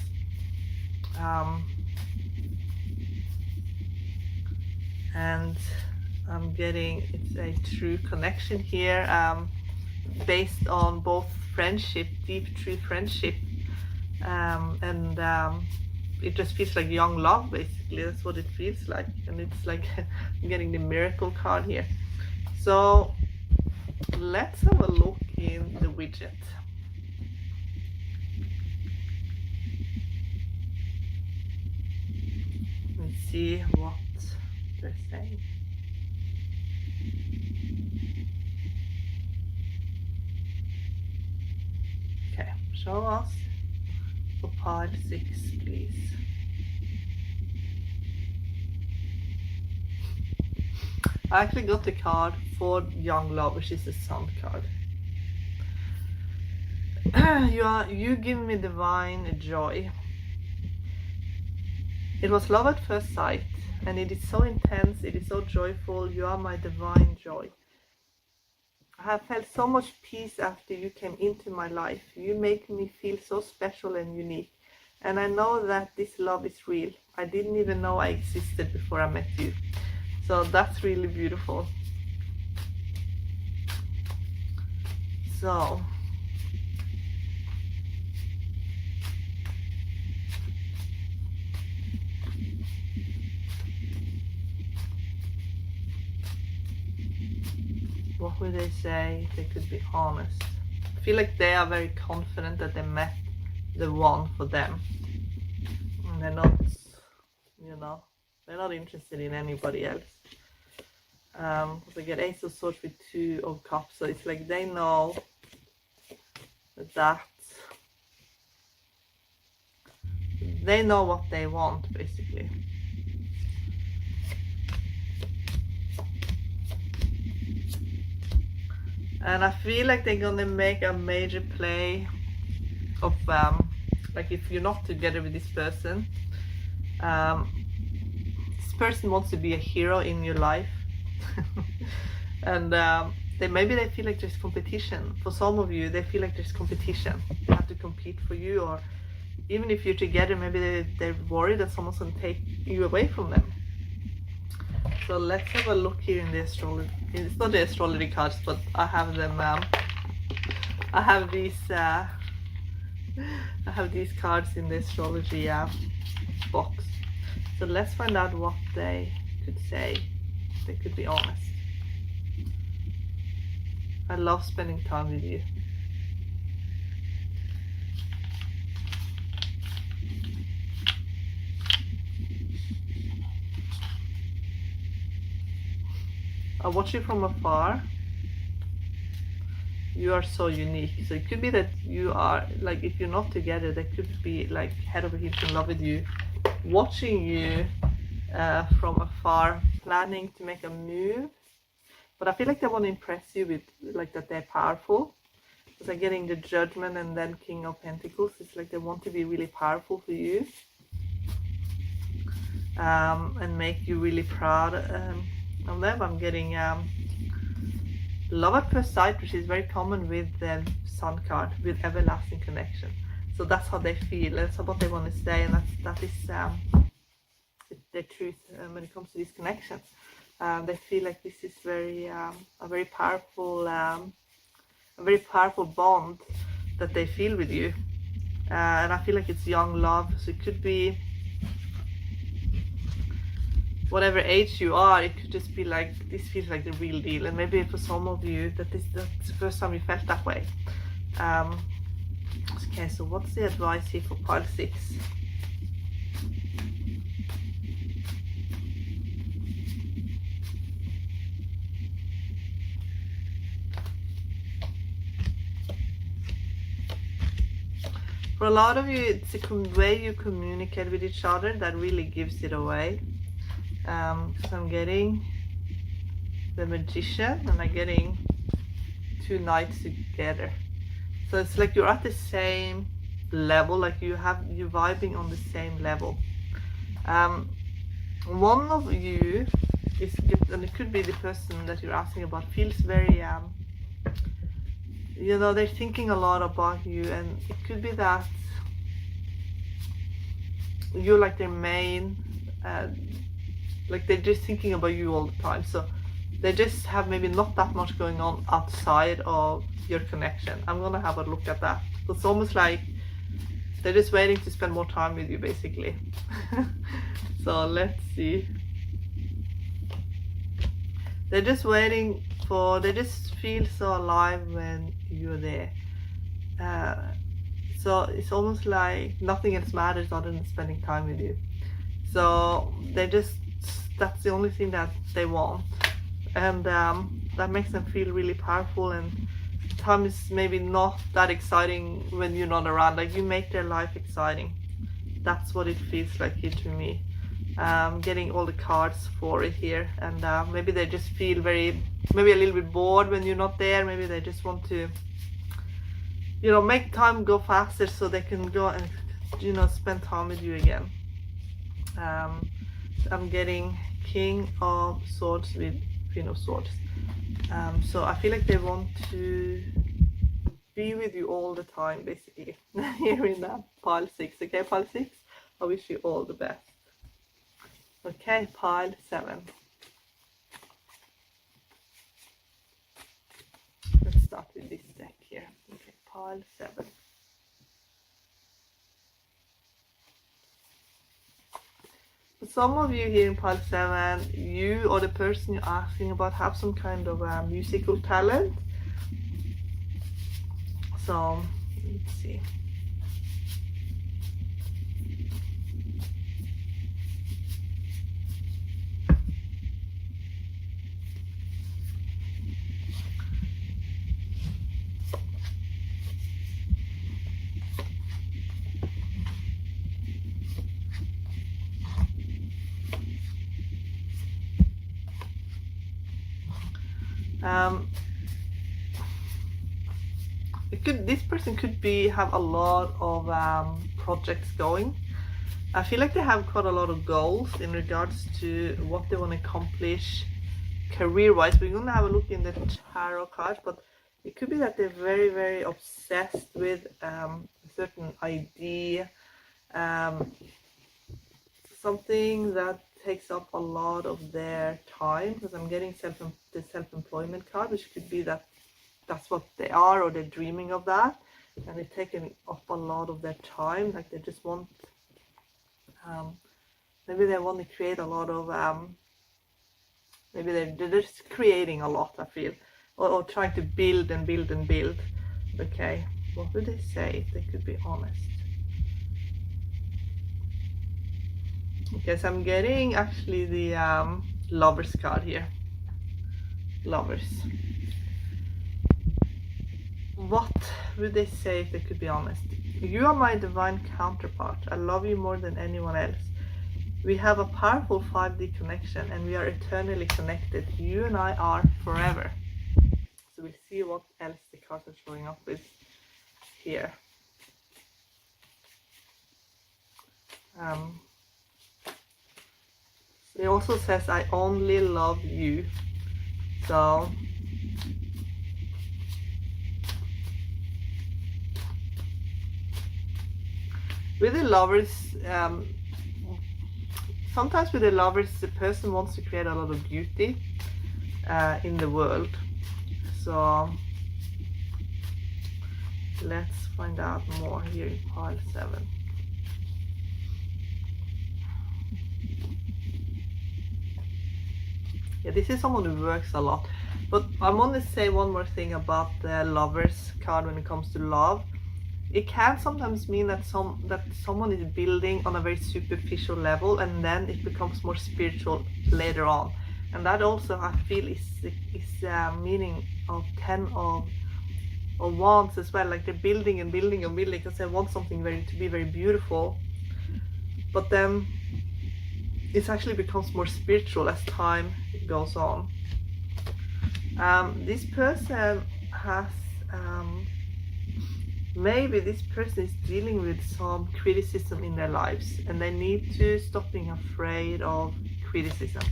[SPEAKER 1] and I'm getting it's a true connection here, based on both friendship, deep true friendship, and it just feels like young love, basically. That's what it feels like. And it's like I'm getting the Miracle card here. So let's have a look in the widget. Let's see what they're saying. Okay, show us for pile 6, please. I actually got the card for young love, which is the Sun card. You give me divine joy. It was love at first sight, and it is so intense, it is so joyful. You are my divine joy. I have felt so much peace after you came into my life. You make me feel so special and unique. And I know that this love is real. I didn't even know I existed before I met you. So that's really beautiful. So what would they say if they could be honest? I feel like they are very confident that they met the one for them. And they're not, you know, they're not interested in anybody else. They get Ace of Swords with 2 of Cups, so it's like they know that they know what they want, basically. And I feel like they're gonna make a major play of like if you're not together with this person wants to be a hero in your life. And maybe they feel like there's competition. For some of you, they feel like there's competition. They have to compete for you, or even if you're together, maybe they're worried that someone's gonna take you away from them. So let's have a look here in the astrology. It's not the astrology cards, but I have them. I have these cards in the astrology box. So let's find out what they could say. They could be honest. I love spending time with you. I watch you from afar. You are so unique. So it could be that you are, like, if you're not together, they could be like head over heels in love with you, watching you from afar, planning to make a move. But I feel like they want to impress you with, like, that they're powerful. Because they're getting the Judgment and then King of Pentacles. It's like they want to be really powerful for you. And make you really proud of them. I'm getting love at first sight, which is very common with the Sun card, with everlasting connection. So that's how they feel. That's what they want to say, and that is the truth when it comes to this connection. They feel like this is very a very powerful bond that they feel with you, and I feel like it's young love. So it could be whatever age you are. It could just be like, this feels like the real deal. And maybe for some of you that's the first time you felt that way. Okay, so what's the advice here for pile 6? For a lot of you, it's the way you communicate with each other that really gives it away. So I'm getting the Magician, and I'm getting 2 knights together. So it's like you're at the same level, like you're vibing on the same level. One of you is, and it could be the person that you're asking about, feels very you know, they're thinking a lot about you, and it could be that you're like their main, like they're just thinking about you all the time. So they just have maybe not that much going on outside of your connection. I'm gonna have a look at that. It's almost like they're just waiting to spend more time with you, basically. So let's see. They're just waiting for, they just feel so alive when you're there. So it's almost like nothing else matters other than spending time with you. So they just, that's the only thing that they want. And that makes them feel really powerful, and time is maybe not that exciting when you're not around. Like, you make their life exciting. That's what it feels like here to me. Getting all the cards for it here, and maybe they just feel maybe a little bit bored when you're not there. Maybe they just want to, you know, make time go faster so they can go and, you know, spend time with you again. I'm getting King of Swords with Queen of Swords. So I feel like they want to be with you all the time, basically. Here in that pile 6. Okay, pile 6, I wish you all the best. Okay, pile 7. Let's start with this deck here. Okay, pile 7. For some of you here in pile 7, you or the person you're asking about have some kind of musical talent. So, let's see. This person could have a lot of projects going. I feel like they have quite a lot of goals in regards to what they want to accomplish career-wise. We're going to have a look in the tarot cards, but it could be that they're very, very obsessed with a certain idea, something that takes up a lot of their time, because I'm getting the self-employment card, which could be that that's what they are, or they're dreaming of that, and they're taking up a lot of their time. Like they just want, maybe they want to create a lot of, maybe they're just creating a lot, I feel, or trying to build and build and build. Okay, what would they say if they could be honest? Okay, so I'm getting actually the Lovers card here. Lovers. What would they say if they could be honest? You are my divine counterpart. I love you more than anyone else. We have a powerful 5D connection and we are eternally connected. You and I are forever. So we'll see what else the cards are showing up with here. It also says, I only love you. So with the Lovers, sometimes with the Lovers, the person wants to create a lot of beauty in the world. So let's find out more here in pile 7. Yeah, this is someone who works a lot. But I want to say one more thing about the Lovers card when it comes to love. It can sometimes mean that someone is building on a very superficial level, and then it becomes more spiritual later on. And that also, I feel, is meaning of 10 of Wands as well. Like they're building and building and building because they want something to be very beautiful. But then it actually becomes more spiritual as time goes on. This person has maybe this person is dealing with some criticism in their lives, and they need to stop being afraid of criticism,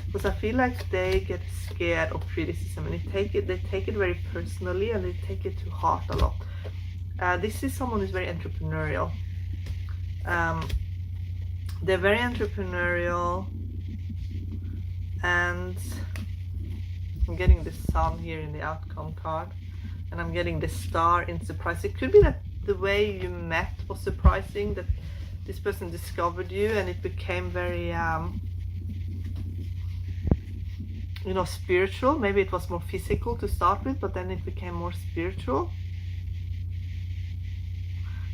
[SPEAKER 1] because I feel like they get scared of criticism and they take it very personally, and they take it to heart a lot. This is someone who's very entrepreneurial. They're very entrepreneurial, and I'm getting the Sun here in the outcome card, and I'm getting the Star in surprise. It could be that the way you met was surprising, that this person discovered you and it became very spiritual. Maybe it was more physical to start with, but then it became more spiritual.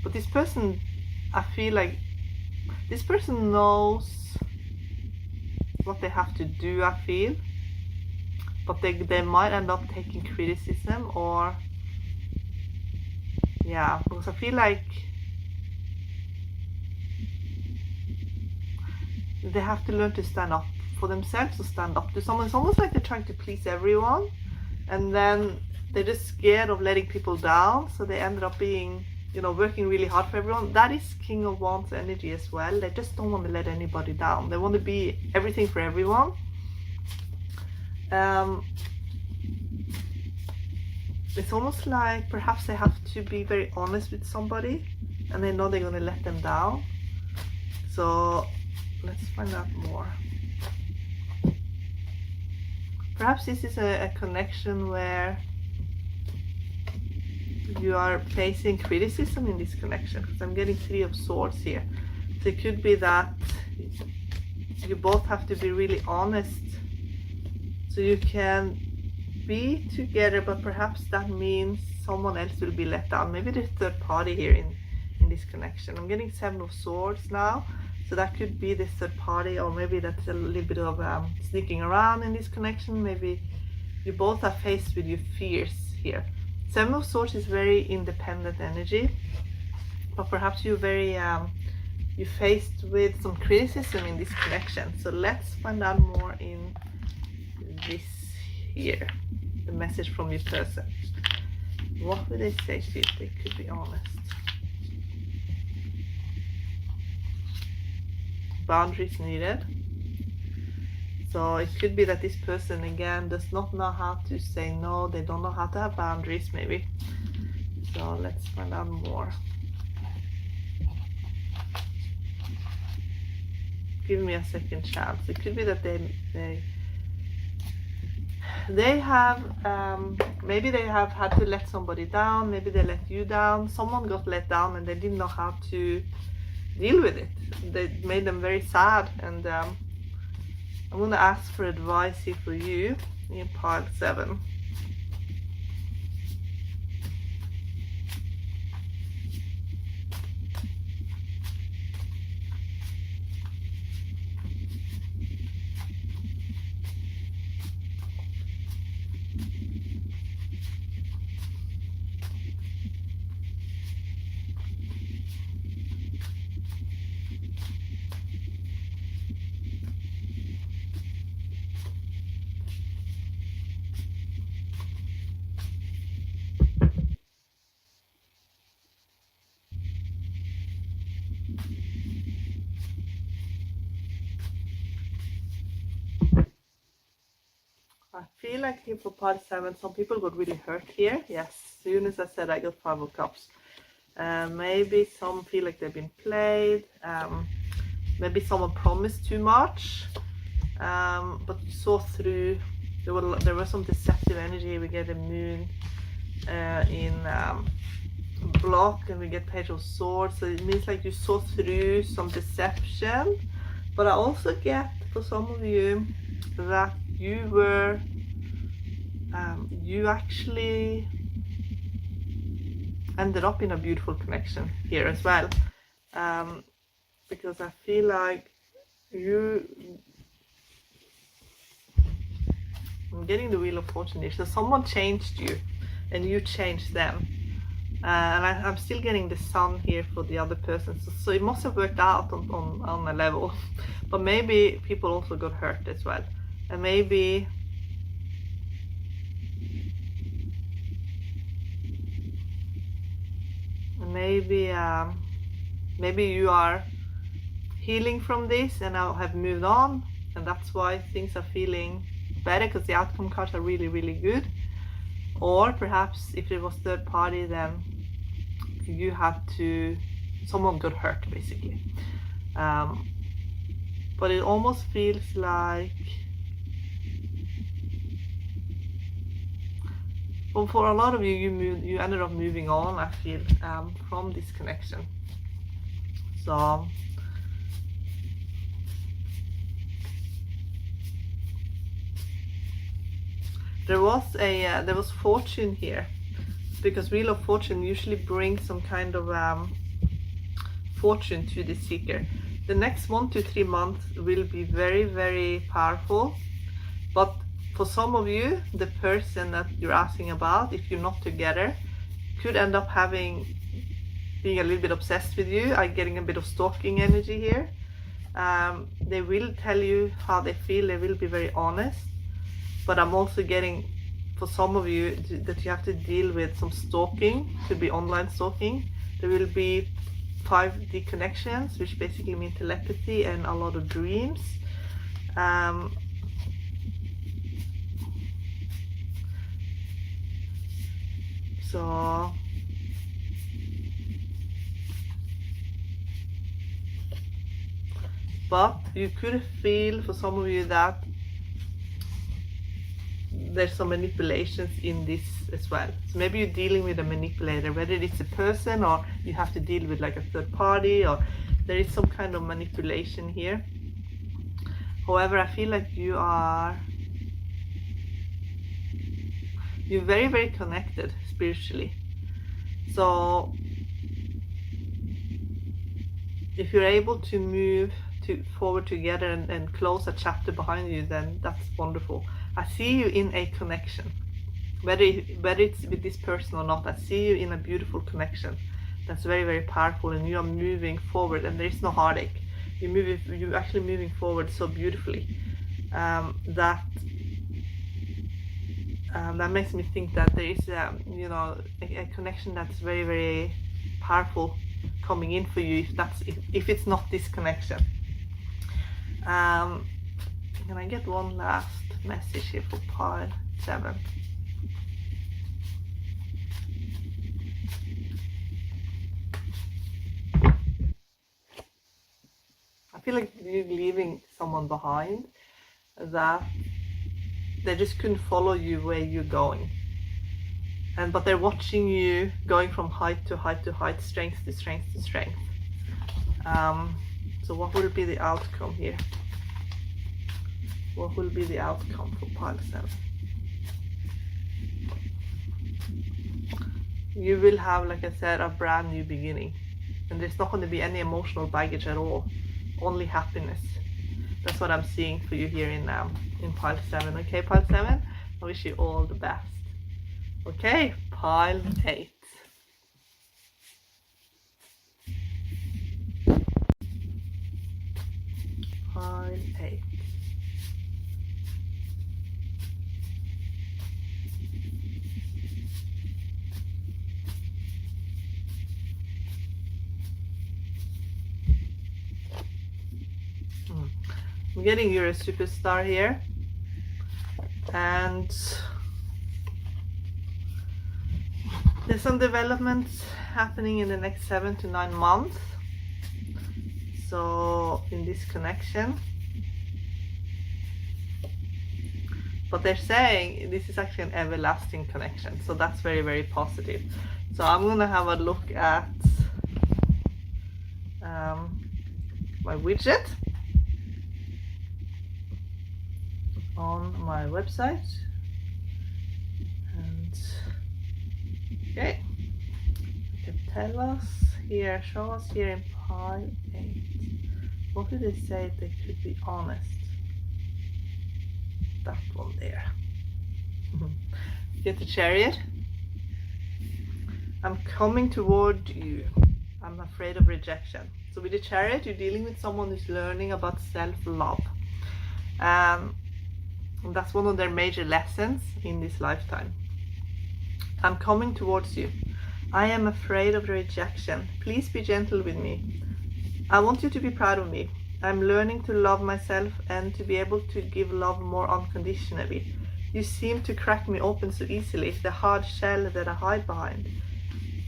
[SPEAKER 1] But this person, I feel like this person knows what they have to do, I feel, but they might end up taking criticism, or yeah, because I feel like they have to learn to stand up for themselves, to stand up to someone. It's almost like they're trying to please everyone, and then they're just scared of letting people down, so they ended up being, working really hard for everyone. That is King of Wands energy as well. They just don't want to let anybody down. They want to be everything for everyone. it's almost like perhaps they have to be very honest with somebody and they know they're going to let them down. So let's find out more. Perhaps this is a connection where you are facing criticism in this connection, because I'm getting 3 of Swords here. So it could be that you both have to be really honest so you can be together, but perhaps that means someone else will be let down. Maybe there's a third party here in this connection. I'm getting 7 of Swords now, so that could be the third party, or maybe that's a little bit of sneaking around in this connection. Maybe you both are faced with your fears here. 7 of Swords is very independent energy, but perhaps you're you're faced with some criticism in this connection. So let's find out more in this here, the message from your person. What would they say to you if they could be honest? Boundaries needed. So it could be that this person again does not know how to say no. They don't know how to have boundaries maybe. So let's find out more. Give me a second chance. It could be that they have maybe they have had to let somebody down. Maybe they let you down. Someone got let down and they didn't know how to deal with it. They made them very sad, and I'm going to ask for advice here for you in pile 7. I feel like here for part 7, some people got really hurt here. Yes, as soon as I said I got 5 of Cups. Maybe some feel like they've been played. Maybe someone promised too much. But you saw through, there was some deceptive energy. We get a moon in block, and we get Page of Swords. So it means like you saw through some deception. But I also get, for some of you, that you actually ended up in a beautiful connection here as well, because I feel like I'm getting the Wheel of Fortune here. So someone changed you and you changed them, and I'm still getting the Sun here for the other person. So it must have worked out on a level, but maybe people also got hurt as well. And maybe you are healing from this and now have moved on, and that's why things are feeling better, because the outcome cards are really, really good. Or perhaps if it was third party, then you had to, someone got hurt basically. But it almost feels like, well, for a lot of you, you ended up moving on, I feel, from this connection. So there was fortune here, because Wheel of Fortune usually brings some kind of fortune to the seeker. The next 1 to 3 months will be very, very powerful, but for some of you, the person that you're asking about, if you're not together, could end up being a little bit obsessed with you. I'm getting a bit of stalking energy here. They will tell you how they feel. They will be very honest. But I'm also getting, for some of you, that you have to deal with some stalking. Could be online stalking. There will be 5D connections, which basically mean telepathy and a lot of dreams. So but you could feel, for some of you, that there's some manipulations in this as well. So maybe you're dealing with a manipulator, whether it's a person or you have to deal with like a third party, or there is some kind of manipulation here. However, I feel like you're very, very connected spiritually. So if you're able to move forward together and close a chapter behind you, then that's wonderful. I see you in a connection, whether it's with this person or not. I see you in a beautiful connection that's very, very powerful, and you are moving forward, and there is no heartache. You're actually moving forward so beautifully, that makes me think that there is a connection that's very, very powerful coming in for you, if it's not this connection. Can I get one last message here for pile 7? I feel like you're leaving someone behind, that they just couldn't follow you where you're going, but they're watching you going from height to height to height, strength to strength to strength. So what will be the outcome here? What will be the outcome for pile 7? You will have, like I said, a brand new beginning, and there's not going to be any emotional baggage at all, only happiness. That's what I'm seeing for you here in pile 7. Okay, pile 7, I wish you all the best. Okay, pile 8. Pile 8. I'm getting you're a superstar here, and there's some developments happening in the next 7 to 9 months. So in this connection, but they're saying this is actually an everlasting connection, so that's very, very positive. So I'm gonna have a look at my widget on my website, and okay, you can tell us here, show us here in pile 8, what do they say if they could be honest? That one there. Get the Chariot. I'm coming toward you, I'm afraid of rejection. So with the Chariot, you're dealing with someone who's learning about self-love. That's one of their major lessons in this lifetime. I'm coming towards you. I am afraid of the rejection. Please be gentle with me. I want you to be proud of me. I'm learning to love myself and to be able to give love more unconditionally. You seem to crack me open so easily, the hard shell that I hide behind.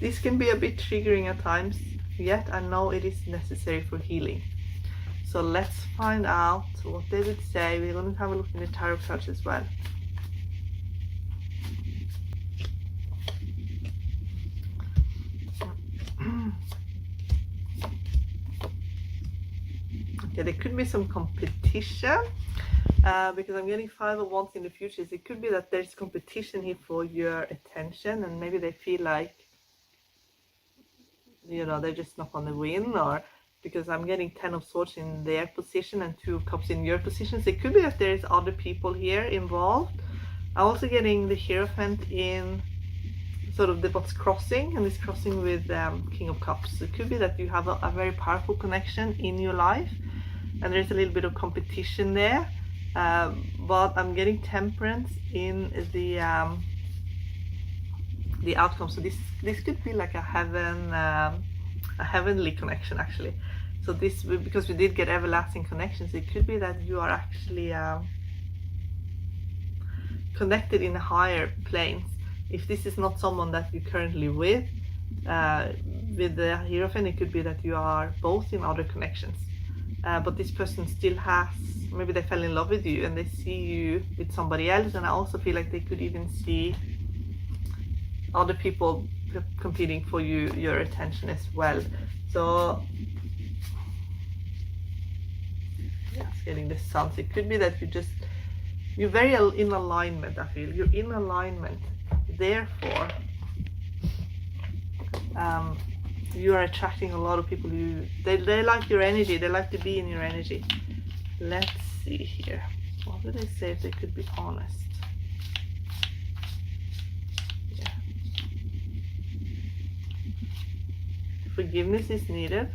[SPEAKER 1] This can be a bit triggering at times, yet I know it is necessary for healing. So let's find out what they would say. We're going to have a look in the tarot cards as well. Okay, there could be some competition, because I'm getting 5 of Wands in the future. So it could be that there's competition here for your attention, and maybe they feel like, they're just not going to win, or because I'm getting 10 of Swords in their position and 2 of Cups in your position. So it could be that there's other people here involved. I'm also getting the Hierophant in sort of what's crossing, and it's crossing with King of Cups. So it could be that you have a very powerful connection in your life, and there's a little bit of competition there. But I'm getting Temperance in the outcome. So this could be like a heavenly connection, actually. So this, because we did get everlasting connections, it could be that you are actually connected in the higher planes. if this is not someone that you're currently with the Hierophant, it could be that you are both in other connections. But this person still has, maybe they fell in love with you and they see you with somebody else, and I also feel like they could even see other people competing for your attention as well. So yeah, it's getting the Sun. So it could be that you're very in alignment. I feel you're in alignment, therefore you are attracting a lot of people. They like your energy, they like to be in your energy. Let's see here, what do they say if they could be honest? Yeah. Forgiveness is needed.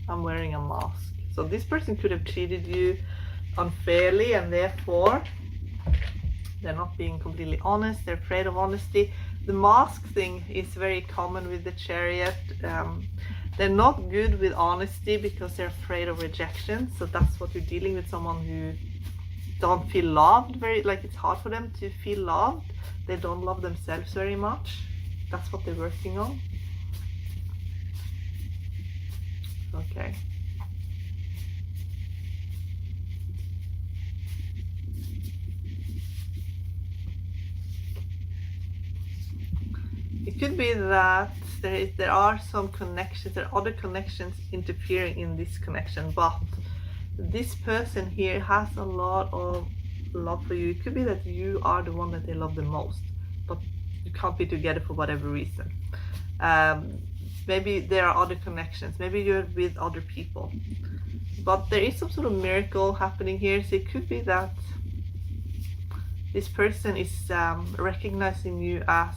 [SPEAKER 1] I'm wearing a mask. So this person could have treated you unfairly, and therefore they're not being completely honest. They're afraid of honesty. The mask thing is very common with the Chariot. They're not good with honesty because they're afraid of rejection. So that's what you're dealing with, someone who don't feel loved. It's hard for them to feel loved. They don't love themselves very much. That's what they're working on. Okay. It could be that there are some connections, there are other connections interfering in this connection, but this person here has a lot of love for you. It could be that you are the one that they love the most, but you can't be together for whatever reason. Maybe there are other connections, maybe you're with other people, but there is some sort of miracle happening here. So it could be that this person is recognizing you as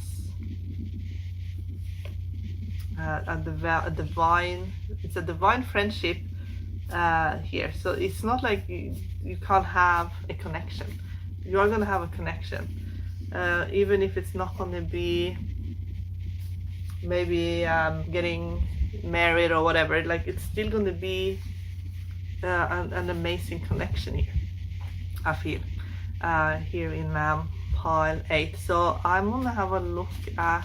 [SPEAKER 1] a divine friendship here. So it's not like you can't have a connection. You are going to have a connection, even if it's not going to be maybe getting married or whatever. Like, it's still going to be an amazing connection here, I feel, here in pile 8. So I'm going to have a look at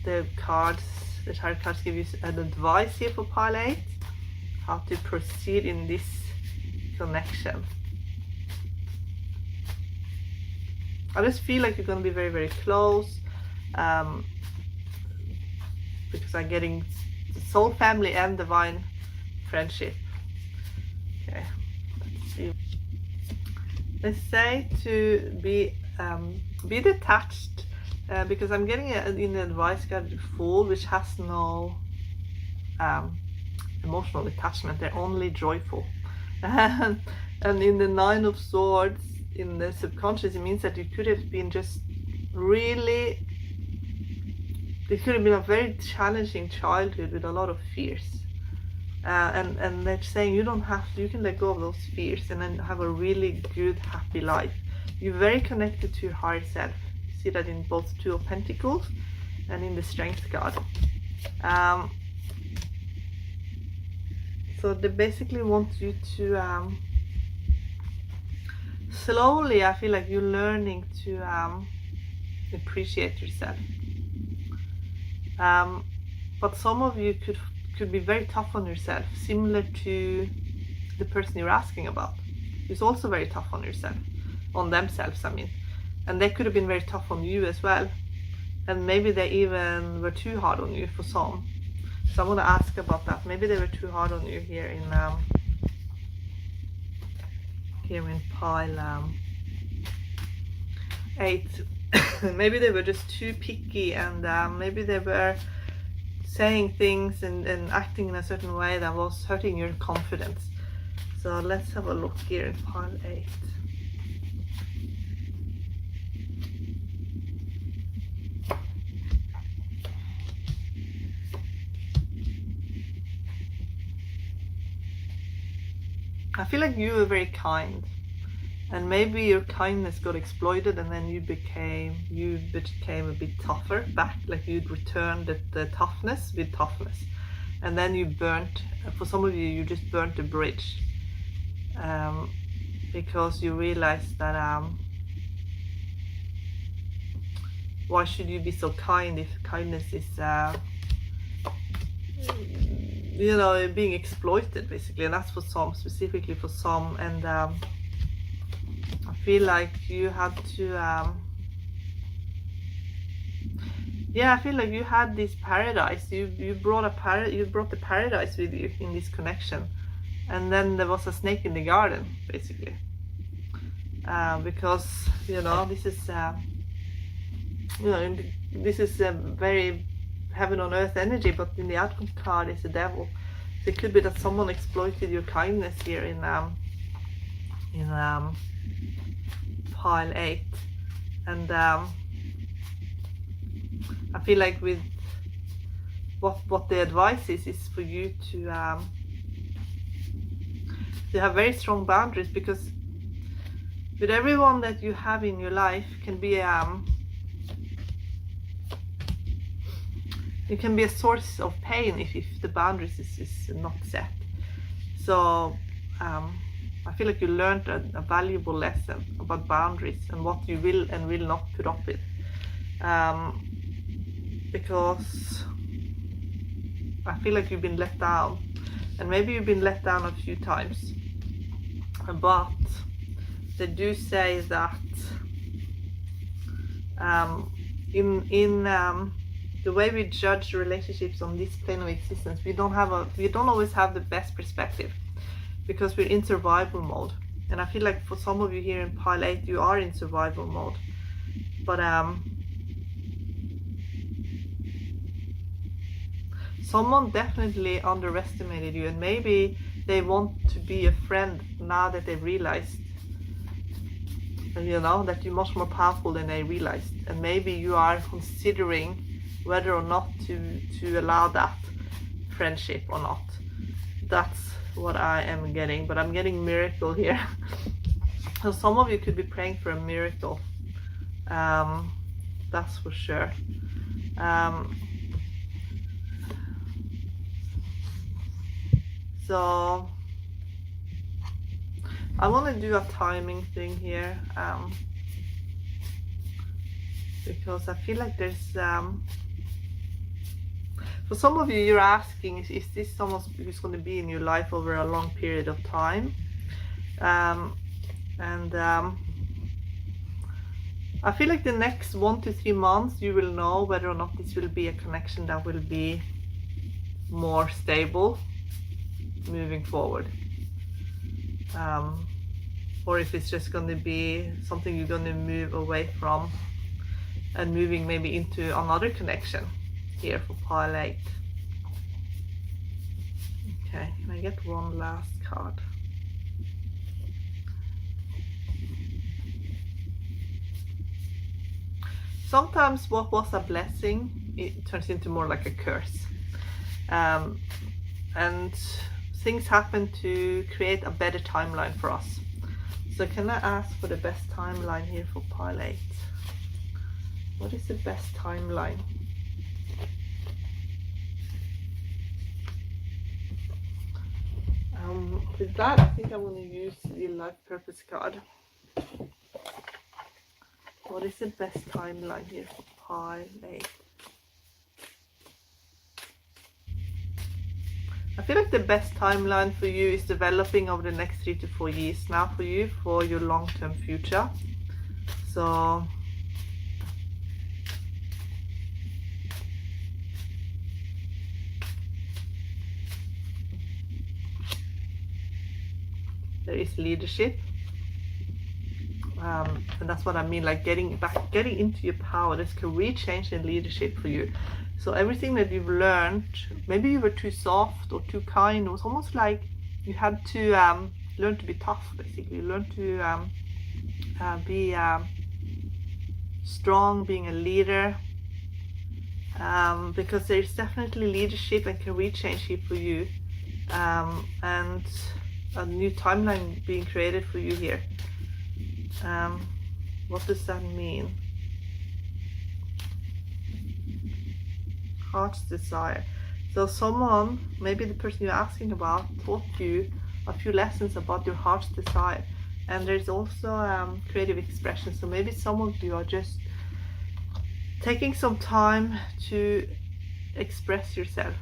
[SPEAKER 1] the cards. The tarot cards give you an advice here for pile 8, how to proceed in this connection. I just feel like you're going to be very, very close, because I'm getting soul family and divine friendship. Okay, let's see. Let's say to be detached, because I'm getting in the advice card Fool, which has no emotional attachment. They're only joyful. And in the 9 of Swords, in the subconscious, it means that you could have been just really, it could have been a very challenging childhood with a lot of fears. And they're saying you don't have to, you can let go of those fears and then have a really good, happy life. You're very connected to your higher self. You see that in both 2 of Pentacles and in the Strength card. So they basically want you to slowly, I feel like you're learning to appreciate yourself. But some of you could be very tough on yourself, similar to the person you're asking about, who's also very tough on yourself, on themselves, I mean. And they could have been very tough on you as well. And maybe they even were too hard on you for some. So I'm going to ask about that. Maybe they were too hard on you here in pile 8. Maybe they were just too picky, and maybe they were saying things and acting in a certain way that was hurting your confidence. So let's have a look here in pile 8. I feel like you were very kind, and maybe your kindness got exploited, and then you became a bit tougher back, like you'd return the toughness with toughness. and then you burnt, for some of you, you just burnt the bridge, because you realized that why should you be so kind if kindness is being exploited, basically. And that's for some, specifically for some. And I feel like you had to I feel like you had this paradise. You brought the paradise with you in this connection, and then there was a snake in the garden, basically. Because this is this is a very heaven on earth energy, but in the outcome card is the devil. So it could be that someone exploited your kindness here in pile 8, and I feel like with what the advice is for you to have very strong boundaries, because with everyone that you have in your life can be it can be a source of pain if the boundaries is not set. So I feel like you learned a valuable lesson about boundaries and what you will and will not put up with, because I feel like you've been let down, and maybe you've been let down a few times, but they do say that in the way we judge relationships on this plane of existence, we don't always have the best perspective, because we're in survival mode. And I feel like for some of you here in pile 8, you are in survival mode, but someone definitely underestimated you, and maybe they want to be a friend now that they've realized that you're much more powerful than they realized, and maybe you are considering whether or not to allow that friendship or not. That's what I am getting, but I'm getting miracle here. So some of you could be praying for a miracle, that's for sure. So I want to do a timing thing here, because I feel like there's for some of you, you're asking, is this someone who's going to be in your life over a long period of time? I feel like the next 1 to 3 months you will know whether or not this will be a connection that will be more stable moving forward, or if it's just going to be something you're going to move away from and moving maybe into another connection here for pile 8. Okay, can I get one last card? Sometimes what was a blessing, it turns into more like a curse, and things happen to create a better timeline for us. So can I ask for the best timeline here for pile 8? What is the best timeline? With that, I think I'm going to use the life purpose card. What is the best timeline here for pile 8? I feel like the best timeline for you is developing over the next 3 to 4 years now for you, for your long-term future. So there is leadership, and that's what I mean, like getting into your power. There's career change and leadership for you. So everything that you've learned, maybe you were too soft or too kind, it was almost like you had to learn to be tough, basically. Learn to be strong, being a leader, because there's definitely leadership and career change here for you, and a new timeline being created for you here. What does that mean? Heart's desire. So someone, maybe the person you're asking about, taught you a few lessons about your heart's desire. And there's also creative expression. So maybe some of you are just taking some time to express yourself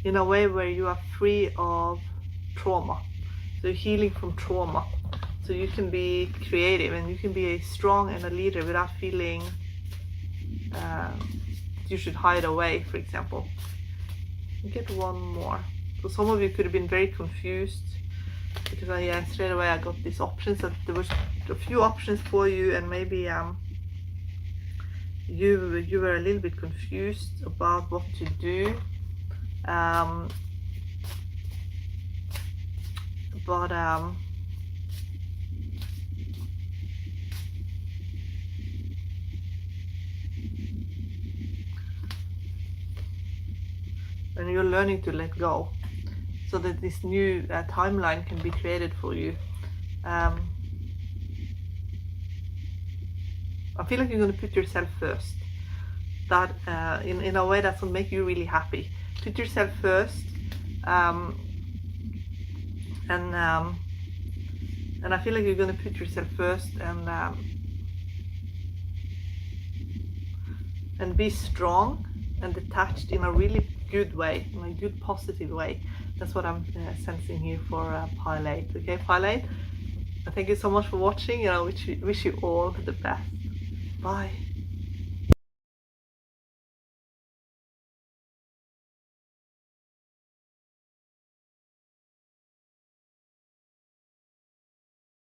[SPEAKER 1] in a way where you are free of trauma. So healing from trauma. So you can be creative and you can be a strong and a leader without feeling you should hide away, for example. Get one more. So some of you could have been very confused because straight away I got these options, that there was a few options for you, and maybe you were a little bit confused about what to do. And you're learning to let go, so that this new timeline can be created for you. I feel like you're going to put yourself first, that in a way that will make you really happy. Put yourself first, and I feel like you're going to put yourself first and be strong and detached in a really good way, in a good positive way. That's what I'm sensing here for Pile 8. Okay, Pile 8, thank you so much for watching, and I wish you all the best. Bye.